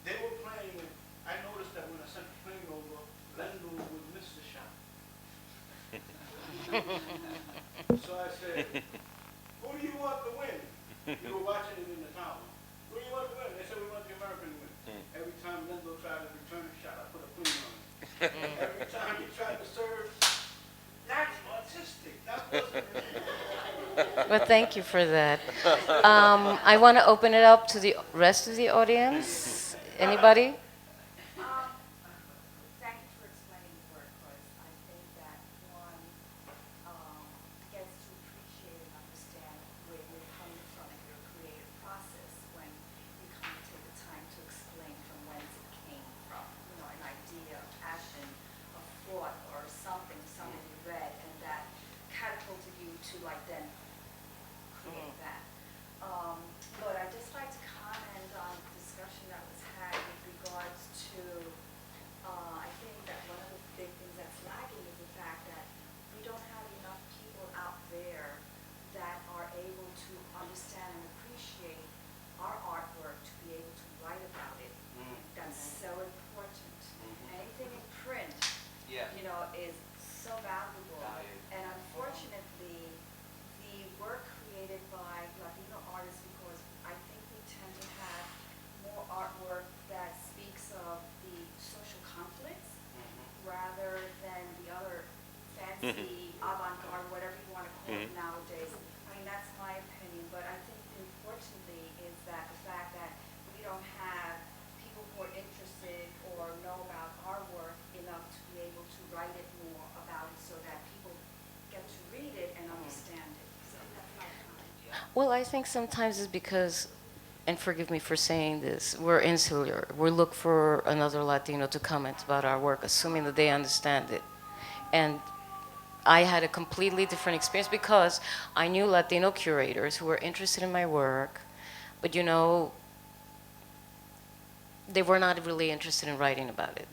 they were playing, and I noticed that when I sent the plane over, Lendl would miss the shot. So I said, who do you want to win? We were watching it in the tower. Who do you want to win? They said, we want the American to win. Every time Lendl tried to return a shot, I put a clean on it. Every time he tried to serve, that's autistic. That wasn't Well, thank you for that. I want to open it up to the rest of the audience. Anybody? Thank you for explaining the work, because I think that one gets to appreciate and understand where you're coming from in your creative process when you come to take the time to explain from whence it came from. You know, an idea, a passion, a thought, or something you read, and that catapulted you to like then create that. But I'd just like to comment on the discussion that was had with regards to, I think that one of the big things that's lagging is the fact that we don't have enough people out there that are able to understand and appreciate our artwork to be able to write about it. That's so important. Anything in print, you know, is so valuable. And unfortunately, the work created by Latino artists, because I think we tend to have more artwork that speaks of the social conflicts rather than the other fancy avant-garde, whatever you want to call it nowadays. I mean, that's my opinion, but I think importantly is that the fact that we don't have people who are interested or know about our work enough to be able to write it more about it so that people get to read it and understand it. So that's my comment. Well, I think sometimes it's because, and forgive me for saying this, we're insular. We look for another Latino to comment about our work, assuming that they understand it. And I had a completely different experience because I knew Latino curators who were interested in my work, but you know, they were not really interested in writing about it.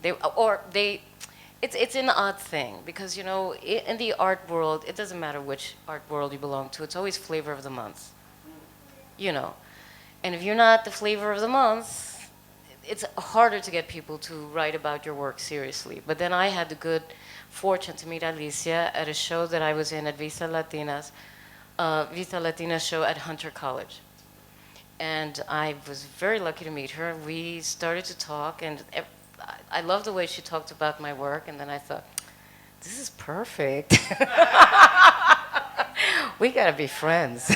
It's an odd thing because, you know, in the art world, it doesn't matter which art world you belong to, it's always flavor of the month, you know. And if you're not the flavor of the month, it's harder to get people to write about your work seriously. But then I had the good fortune to meet Alicia at a show that I was in at Vista Latina show at Hunter College. And I was very lucky to meet her. We started to talk, and I loved the way she talked about my work, and then I thought, this is perfect. We gotta be friends.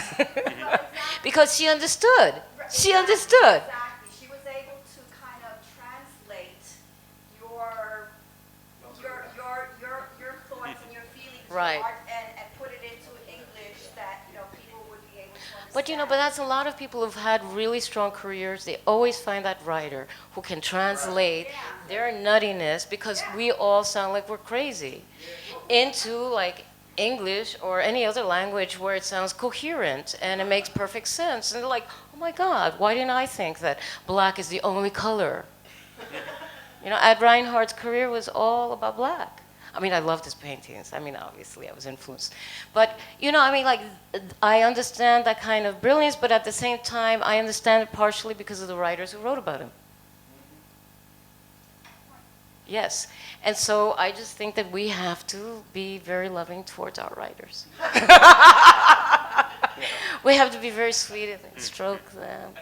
Because she understood. She understood. Exactly. She was able to kind of translate your thoughts and your feelings, Right. your art, and put it into English that, you know, people would be able to understand. But you know, but that's a lot of people who've had really strong careers. They always find that writer who can translate their nuttiness, because we all sound like we're crazy, into like English or any other language where it sounds coherent and it makes perfect sense. And they're like, oh my God, why didn't I think that black is the only color? You know, Ed Reinhardt's career was all about black. I mean, I loved his paintings. I mean, obviously, I was influenced. But, you know, I mean, like, I understand that kind of brilliance, but at the same time, I understand it partially because of the writers who wrote about him. Yes. And so I just think that we have to be very loving towards our writers. We have to be very sweet and stroke them,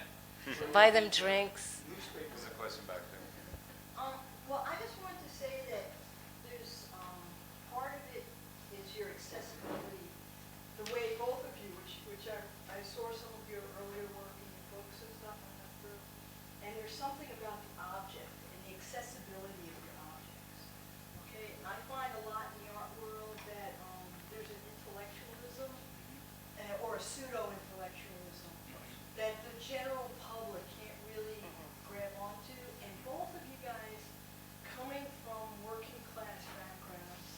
buy them drinks. There's a question back there. Well, I just wanted to say that there's part of it is your accessibility, the way both of you, which I saw some of your earlier work in your books and stuff I went through, and there's something about the object and the accessibility of your objects. Okay, and I find a lot in the art world that there's an intellectualism or a pseudo-intellectualism that the general public can't really grab onto, and both of you guys coming from working class backgrounds.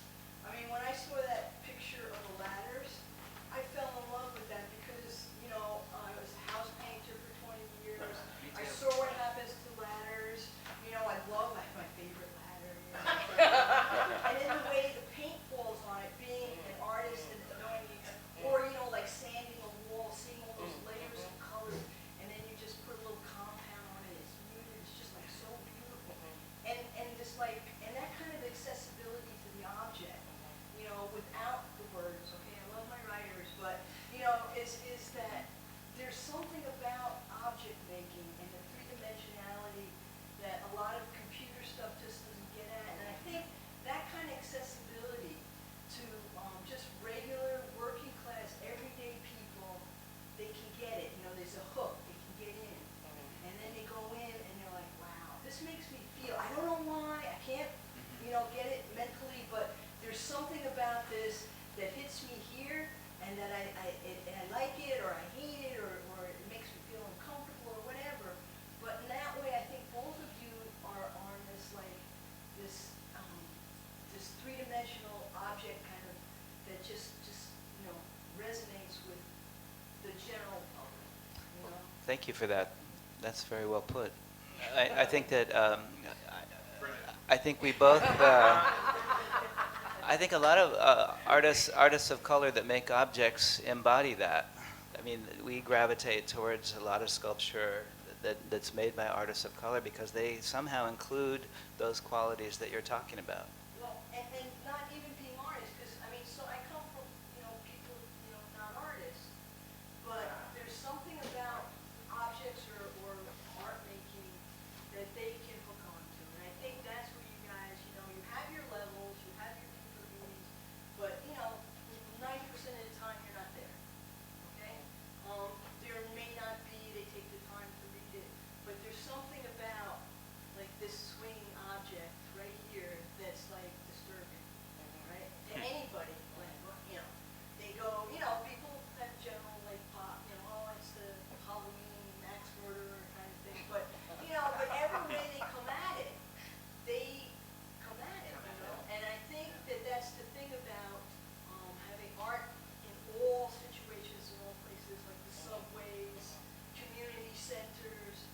I mean, when I saw that picture of the ladders, I fell in love with that because, you know, I was a house Thank you for that. That's very well put. I think that I think we both. I think a lot of artists of color that make objects embody that. I mean, we gravitate towards a lot of sculpture that's made by artists of color because they somehow include those qualities that you're talking about. Well, and not even being artists, because, I mean, so I come from, people, not artists, but there's something about objects or art making that they can hook onto. And I think that's where you guys, you have your levels, you have your deeper meanings, but, 90% of the time you're not there, okay? There may not be, they take the time to read it, but there's something about, like, this swinging object right here that's, like, disturbing, right? To anybody, like, they go, people have general, like, pop, oh, it's the Halloween max murderer kind of thing, but, but every way they come at it, and I think that that's the thing about having art in all situations, in all places, like the subways, community centers,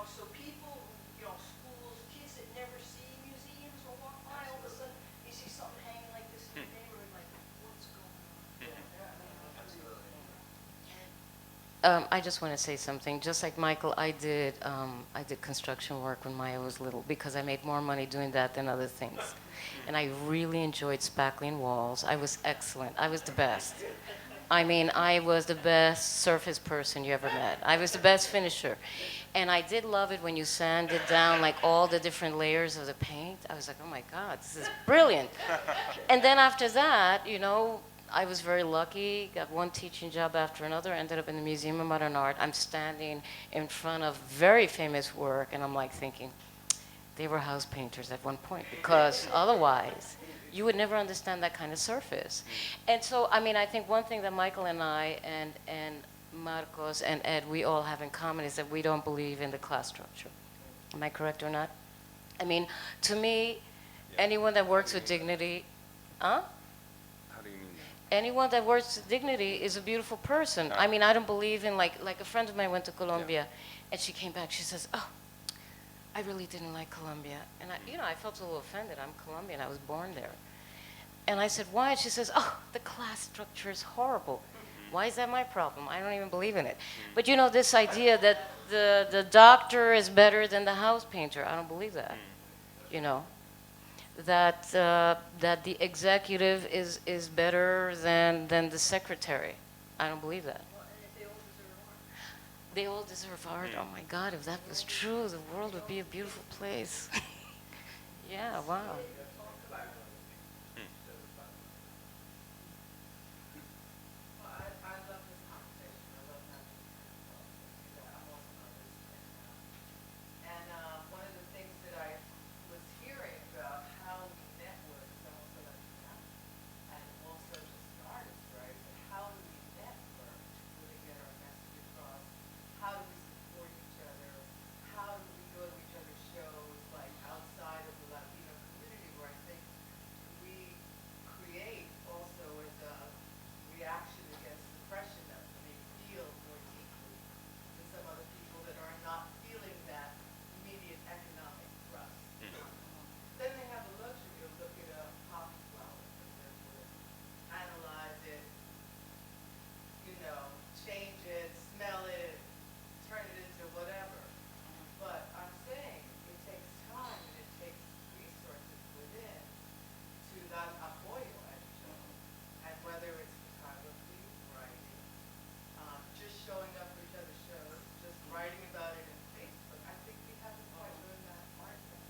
so people, schools, kids that never see museums or walk by, all of a sudden, you see something hanging like this in the neighborhood, like, what's going on? I just want to say something. Just like Michael, I did construction work when Maya was little because I made more money doing that than other things. And I really enjoyed spackling walls. I was excellent. I was the best. I mean, I was the best surface person you ever met. I was the best finisher. And I did love it when you sanded down like all the different layers of the paint. I was like, oh my God, this is brilliant. And then after that, I was very lucky, got one teaching job after another, ended up in the Museum of Modern Art. I'm standing in front of very famous work, and I'm like thinking, they were house painters at one point, because otherwise you would never understand that kind of surface. And so, I mean, I think one thing that Michael and I and Marcos and Ed, we all have in common is that we don't believe in the class structure. Am I correct or not? I mean, to me, anyone that works with dignity, How do you mean that? anyone that works with dignity is a beautiful person. I mean, I don't believe in, like a friend of mine went to Colombia, and she came back, she says, oh, I really didn't like Colombia. And I felt a little offended. I'm Colombian, I was born there. And I said, why? And she says, oh, the class structure is horrible. Why is that my problem? I don't even believe in it. But this idea that the doctor is better than the house painter, I don't believe that. That the executive is better than the secretary. I don't believe that. Well, and if they all deserve art. They all deserve art. Oh my God, if that was true, the world would be a beautiful place. Yeah, wow. I love this conversation. I love having this conversation. I'm also an artist, and one of the things that I was hearing about how we network is also like that, and also just artists, right? But how do we network to really get our message across? How do we support each other? How do we go to each other's shows, like outside of the Latino community, where I think we create also as a reaction against oppression that may feel more deeply than some other people that are not feeling that immediate economic thrust. Then they have the luxury of looking at a poppy flower, for example, analyze it, change it, smell it, turn it into whatever. But I'm saying it takes time and it takes resources within to not apoyo at each other. And whether it's photography, writing, just showing up for each other's shows, just writing about it in Facebook, I think we haven't quite learned that art yet.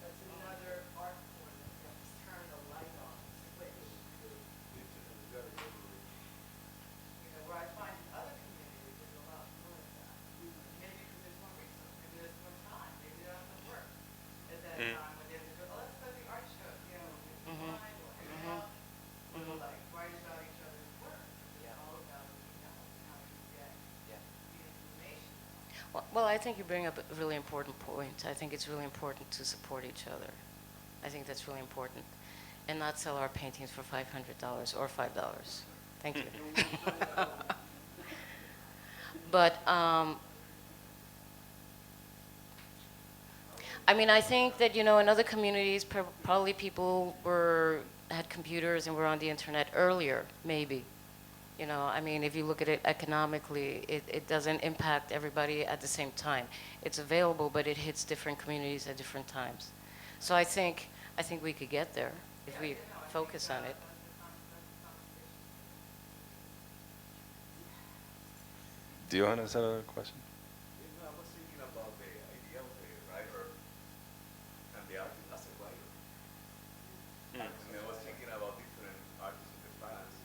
That's another art form that we have to turn the light on, switch. Where I find in other communities, there's a lot more of that. Maybe because there's more resources, maybe there's more time, maybe they don't have to work at that time when they have to go, oh, let's go to the art show, we'll find or hang out. We'll like write about each other's work. It's all about, how you get the information. Well, I think you bring up a really important point. I think it's really important to support each other. I think that's really important. And not sell our paintings for $500 or $5. Thank you. But I mean, I think that, in other communities, probably people had computers and were on the internet earlier, maybe. I mean, if you look at it economically, it doesn't impact everybody at the same time. It's available, but it hits different communities at different times. So I think we could get there if we focus on it. Do you want to have a question? I was thinking about the idea of the writer and the artist as a writer. And I was thinking about different artists in the past.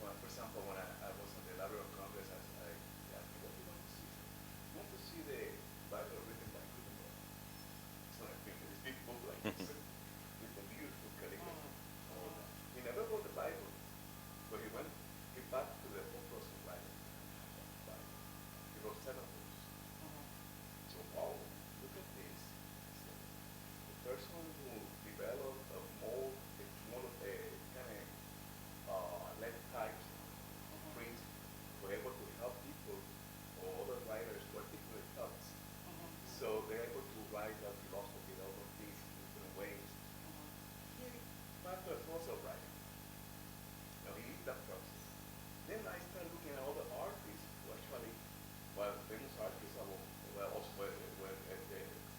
For example, when I was in the Library of Congress, I asked me, what do you want to see? I want to see the Bible written by Gutenberg. So I think this big book like this, with the beautiful calligraphy. He never wrote the Bible, but he back to the whole process of writing. He wrote 7 books. So, wow, look at this. So, the person who developed a more kind of lead types, print, were able to help people or other writers who articulate thoughts. So they're able to write that philosophy, all of these in different ways. He went through a process of writing. He lived that process. Then I started looking at other artists who actually, famous artists were also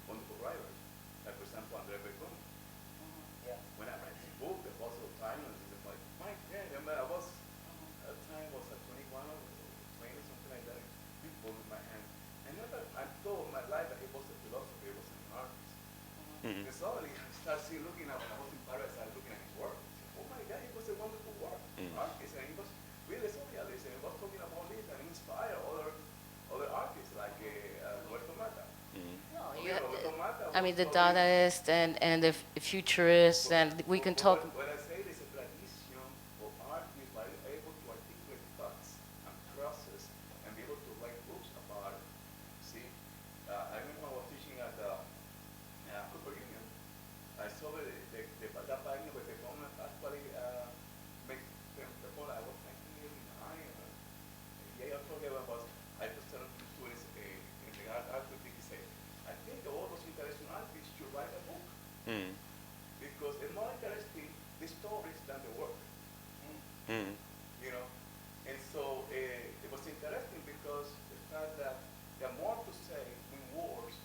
wonderful writers. Like, for example, André Breton. When I read his book, The Puzzle of Silence, it's like, my God, I was, at the time was at 21 or 20, something like that. Big book in my hand. I thought in my life that he was a philosopher, he was an artist. And suddenly I started looking at, when I was in Paris, I started looking at his work. Oh my God, he was a wonderful artist, and he was really socialist, and he was talking about this, and inspired other artists like Roberto Mata. No, Roberto Mata I mean, the was talking- Dadaists and the futurists, and we can talk. What I say is a tradition of artists are able to articulate thoughts and process and be able to write books about it. See, I remember I was teaching at Cooper Union. I saw that pioneer where the government actually make the point. I was 1989. Yeah, I told you about. I just tell students in the art critique, say, I think all those interesting artists should write a book. Because it's more interesting the stories than the work. And so it was interesting because the fact that there are more to say in words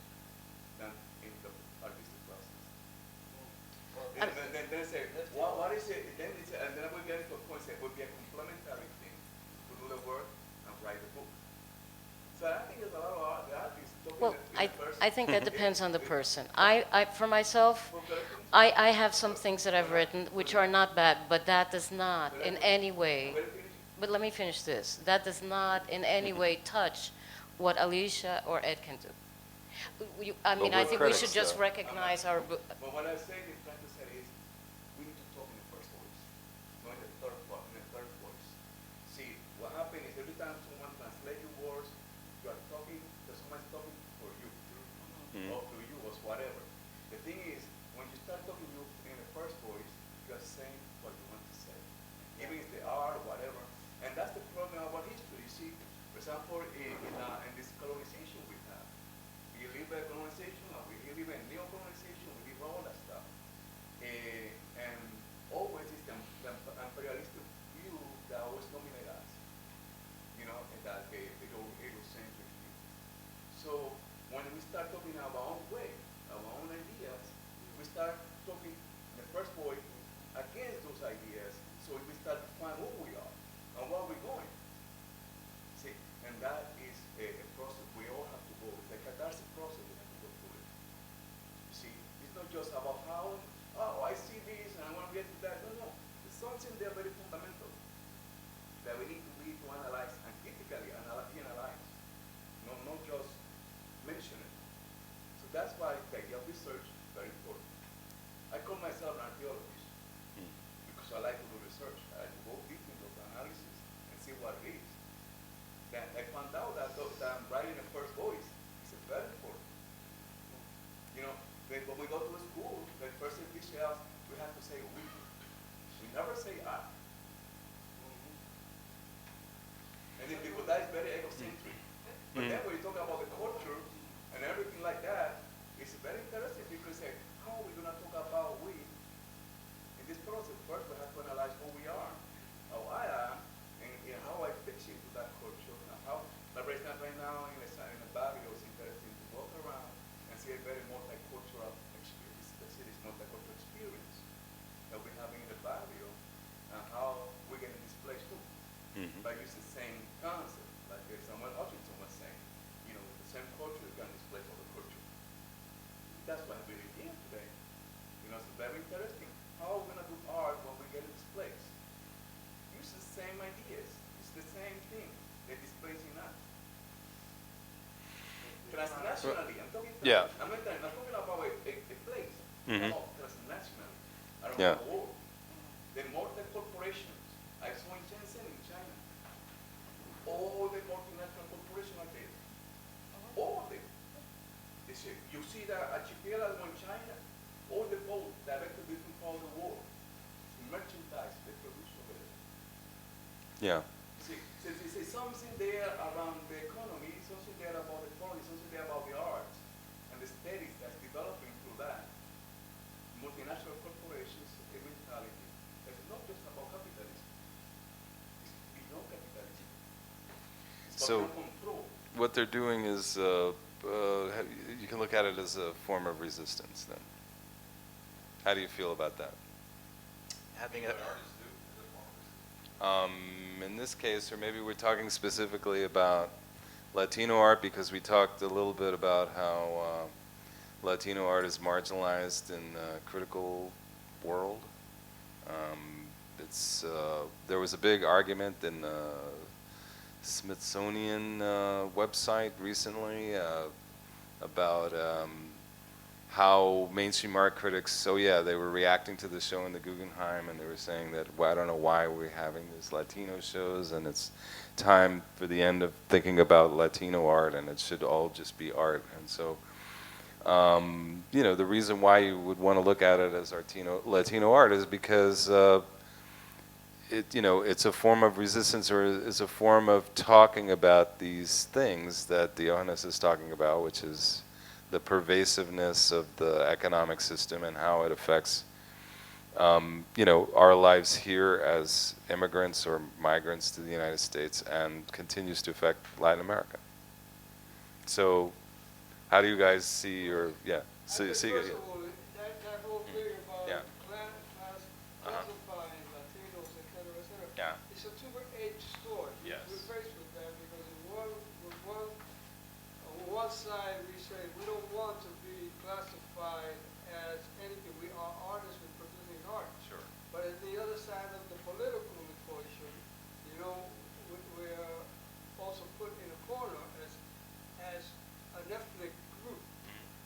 than in the artistic process. And then they say, what is it? Then it's, and then we get to a point say it would be a complementary thing to do the work and write the book. So I think there's a lot of the artists talking Well, to the person. I think that depends on the person. For myself, I have some things that I've written which are not bad, but that does not in any way, but let me finish this, that does not in any way touch what Alicia or Ed can do. I mean, I we're think we should critics, just though. recognize our, But what I say is trying to say is we need to talk in the first voice, not in the third voice. See, what happens is every time someone translates your words, you are talking, someone's talking for you, or through you, or whatever. The thing is, when you start talking in the first voice, you are saying what you want to say, even if they are or whatever. And that's the problem of our history. You see, for example, in this colonization we have, we live in colonization, or we live in neo-colonization, we live all that stuff. And always is the imperialistic view that always dominate us, and that the egocentric view. So when we start talking our own way, our own ideas, we start talking in the first voice against those ideas, so we start to find who we are and where we're going. See, and that is a process we all have to go. It's a catharsis process we have to go through it. You see, it's not just about how, I see this and I want to get to that. No. There's something there very fundamental that we need to analyze and critically analyze. Not just mention it. So that's why the idea of research is very important. I call myself an archaeologist because I like to do research. I like to go deep into the analysis and see what it is. Then I found out that I'm writing the first voice is very important. When we go to school, the first thing we say we have to say we. We never say I. And then because that is very egocentric. But then when you talk about the culture and everything like that, very interesting because how are we going to talk about we in this process? First, we have to analyze who we are, how I am, and how I fit into that culture. And how, like right now in a barrio, it's interesting to walk around and see a very multicultural experience, the city's multicultural experience that we're having in the barrio, and how we're getting displaced too. By using the same concept, like Samuel Hutchinson was saying, you know, the same culture is going to displace other culture. That's what we're doing today. You know, it's very interesting. How are we going to do art when we get displaced? Use the same ideas. It's the same thing. They're displacing us. Transnationally, I'm talking. Yeah. I'm talking about a place. Oh, transnationally, around Yeah. the world. The multi-corporations. I saw in Shenzhen, in China. All the multinational corporations are there. All of them. They say, you see the archipelago in China, all the boats directed to different parts of the world. Merchandise they produce over there. Yeah. See, something there around the economy, something there about the politics, something there about the arts, and the aesthetics that's developing through that. Multinational corporations, a mentality. It's not just about capitalism. It's beyond capitalism. It's So- about control. What they're doing is, you can look at it as a form of resistance then. How do you feel about that? Having a, What artists do is a form of resistance. In this case, or maybe we're talking specifically about Latino art because we talked a little bit about how Latino art is marginalized in the critical world. There was a big argument in the Smithsonian website recently about how mainstream art critics, they were reacting to the show in the Guggenheim and they were saying that, well, I don't know why we're having these Latino shows and it's time for the end of thinking about Latino art and it should all just be art. And so, the reason why you would want to look at it as Latino art is because it's a form of resistance or is a form of talking about these things that Diogenes is talking about, which is the pervasiveness of the economic system and how it affects, our lives here as immigrants or migrants to the United States and continues to affect Latin America. So, how do you guys see see First it? of all, that whole thing about Yeah. classifying Latinos, et cetera, Yeah. it's a two-edged sword. Yes. We're faced with that because on one side we say we don't want to be classified as anything. We are artists with producing art. Sure. But at the other side of the political equation, we're also put in a corner as an ethnic group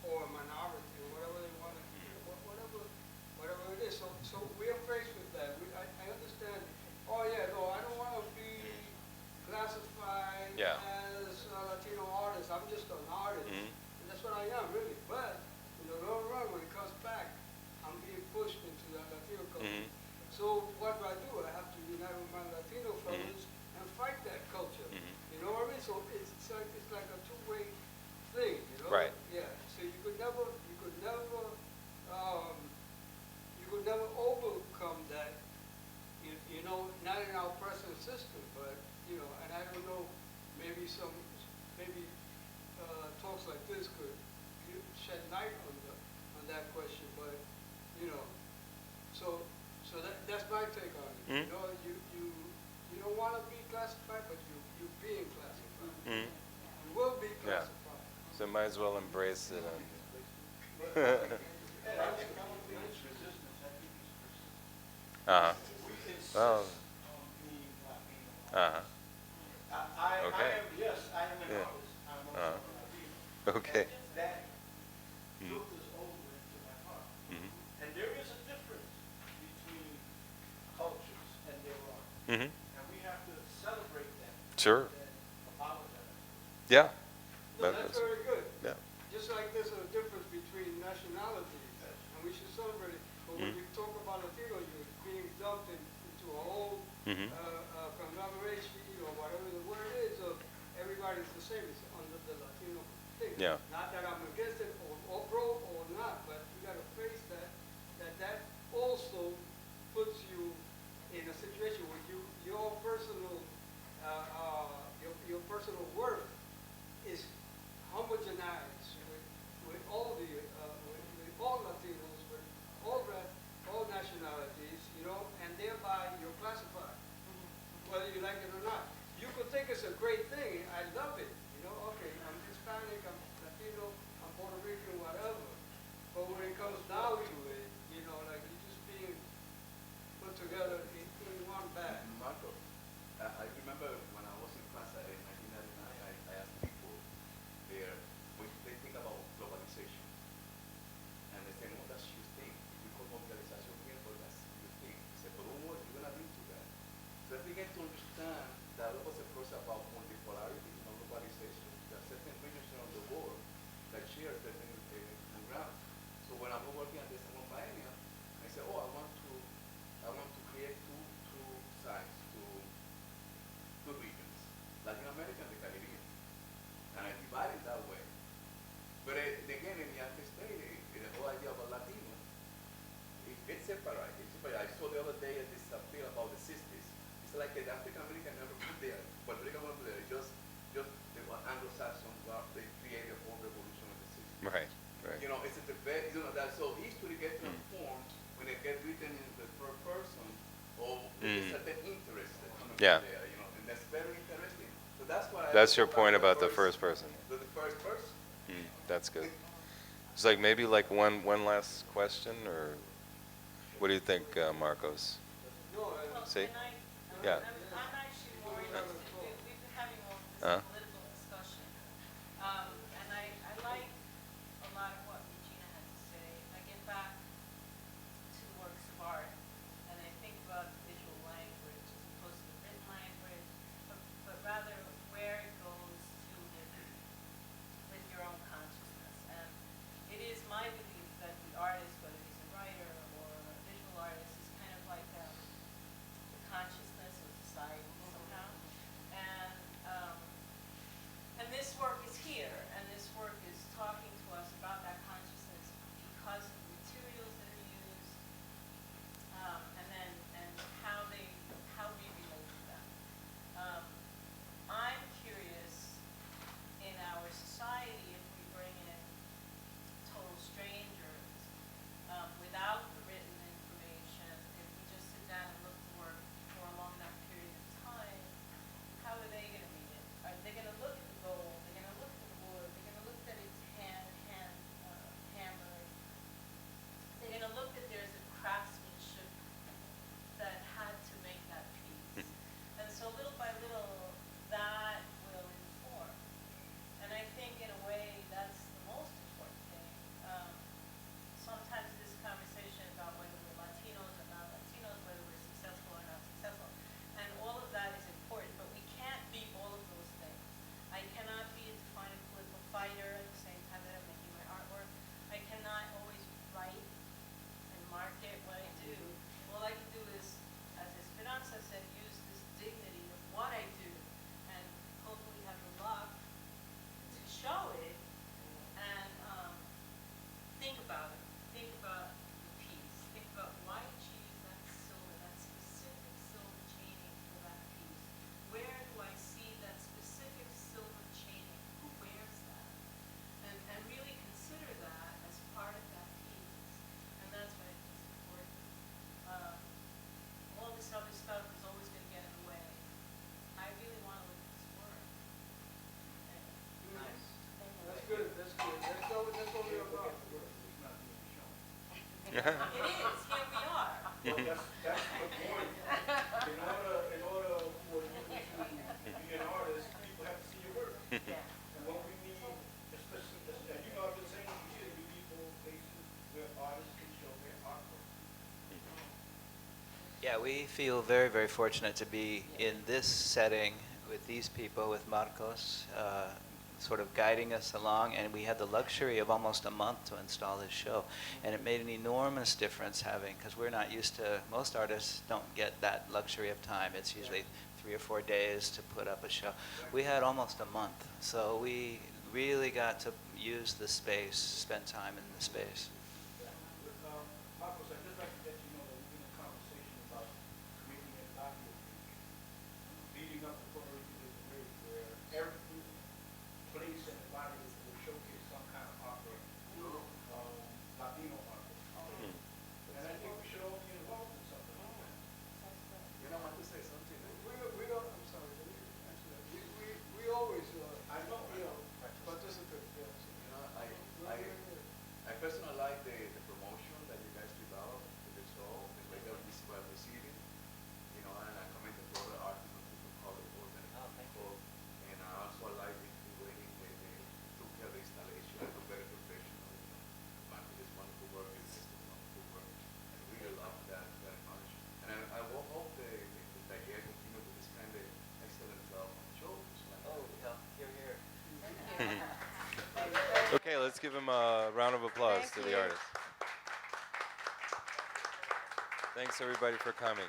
or a minority or whatever they want to, whatever it is. So we are faced with that. I understand. Oh yeah, no, I don't want to be classified Yeah. as a Latino artist. I'm just an artist, Mhm. and that's what I am really. But in the long run, when it comes back, I'm being pushed into that Latino culture. Mhm. So what do? I have to unite with my Latino fellows and fight that culture. You know what I mean? So it's like a two-way thing. Right. Yeah. So you could never overcome that. Not in our present system, but and I don't know, maybe talks like this could shed light on that question, but so that's my take on it. You don't want to be classified, but you're being classified. Mhm. You will be Yeah. classified. So might as well embrace it. Uh-huh. Well, uh-huh. Okay. I am an Yeah. artist. I'm also Uh-huh. a Latino. Okay. That filters over into my art. Mhm. And there is a difference between cultures and their art. Mhm. And we have to celebrate that. Sure. And apologize. Yeah. No, that's very good. Yeah. Just like there's a difference between nationalities, and we should celebrate it. But when you talk about Latino, you're being dumped into a whole Mhm. conglomeration or whatever the word is of everybody's the same. It's under the Latino thing. Yeah. Not that I'm against it or pro or think it's a great thing. I love it. You know, okay, I'm Hispanic, I'm Latino, I'm Puerto Rican, whatever. But when it comes down to it, you know, like you're just being put together in one bag. Marco, I remember when I was in France in 1999, I asked people there what they think about globalization. And they say, no, that's your thing. We call globalization here, but that's your thing. I said, but don't worry, you're going to live to that. So I began to understand that it was a process about multipolarity, globalization. There are certain regions around the world that share certain ground. So when I was working at this one biennial, I said, oh, I want to create two sides, two regions, Latin America and the Caribbean. And I divide it that way. But again, in the United States, the whole idea about Latino, it's separate. I saw the other day this appeal about the 60s. It's like the African American never went there, Puerto Rican never went there. Just the Anglo-Saxons, they created a whole revolution in the 60s. Right, right. You know, it's a debate. You know that so history gets transformed when it gets written in the third person or with a certain interest that comes Yeah. there. You know, and that's very interesting. So that's what I. That's your point about the first person. The first person. That's good. It's like maybe like one last question, or what do you think, Marcos? See? Yeah. I'm actually more interested, we've been having all this Uh-huh. political discussion. And I like a lot of what Regina had to say. I get back to works of art, and I think about visual language as opposed to the written language, but rather where it goes to with your own consciousness. And it is my belief that the artist, whether he's a writer or a visual artist, is kind of like the consciousness of society somehow. And this work is here, and this work is talking to us about that consciousness because of the materials that are used, and how we relate to them. I'm curious in our society if we bring in total strangers without the written information, if we just sit down and look for work for a long enough period of time, how are they going to read it? Are they going to look at the gold? They're going to look at the wood? They're going to look that it's hammered? They're going to look that there's a craftsmanship that had to make that piece. And so little by little, that will inform. And I think in a way that's the most important thing. Sometimes this conversation about whether we're Latinos or not Latinos, whether we're successful or not successful, and all of that is important, but we can't be all of those things. I cannot be a defining political fighter at the same time that I'm making my artwork. I cannot always write and market what I do. All I can do is, as Esperanza said, use this dignity of what I do and hopefully have the luck to show it and think about it. Think about the piece. Think about why choose that silver, that specific silver chaining for that piece. Where do I see that specific silver chaining? Who wears that? And really consider that as part of that piece. And that's what I think is important. All this other stuff is always going to get in the way. I really want to look at this work. Nice. That's good. That's good. That's what we're about. It is. Here we are. That's the point. In order for you to be an artist, people have to see your work. Yeah. And what we need, especially, and you know, I've been saying for years, we need more places where artists can show their artwork. Yeah, we feel very, very fortunate to be in this setting with these people, with Marcos, sort of guiding us along, and we had the luxury of almost a month to install this show. And it made an enormous difference having, because we're not used to, most artists don't get that luxury of time. It's usually 3 or 4 days to put up a show. We had almost a month, so we really got to use the space, spend time in the space. Marcos, I'd just like to let you know that we're in a conversation about making an audio leading up to Puerto Rican Day, where every place and environment will showcase some kind of artwork, Latino artwork. And I think we should all be involved in something like that. You know, I want to say something. We don't, I'm sorry, let me answer that. let's give him a round of applause Thank to you. the artist. Thanks everybody for coming.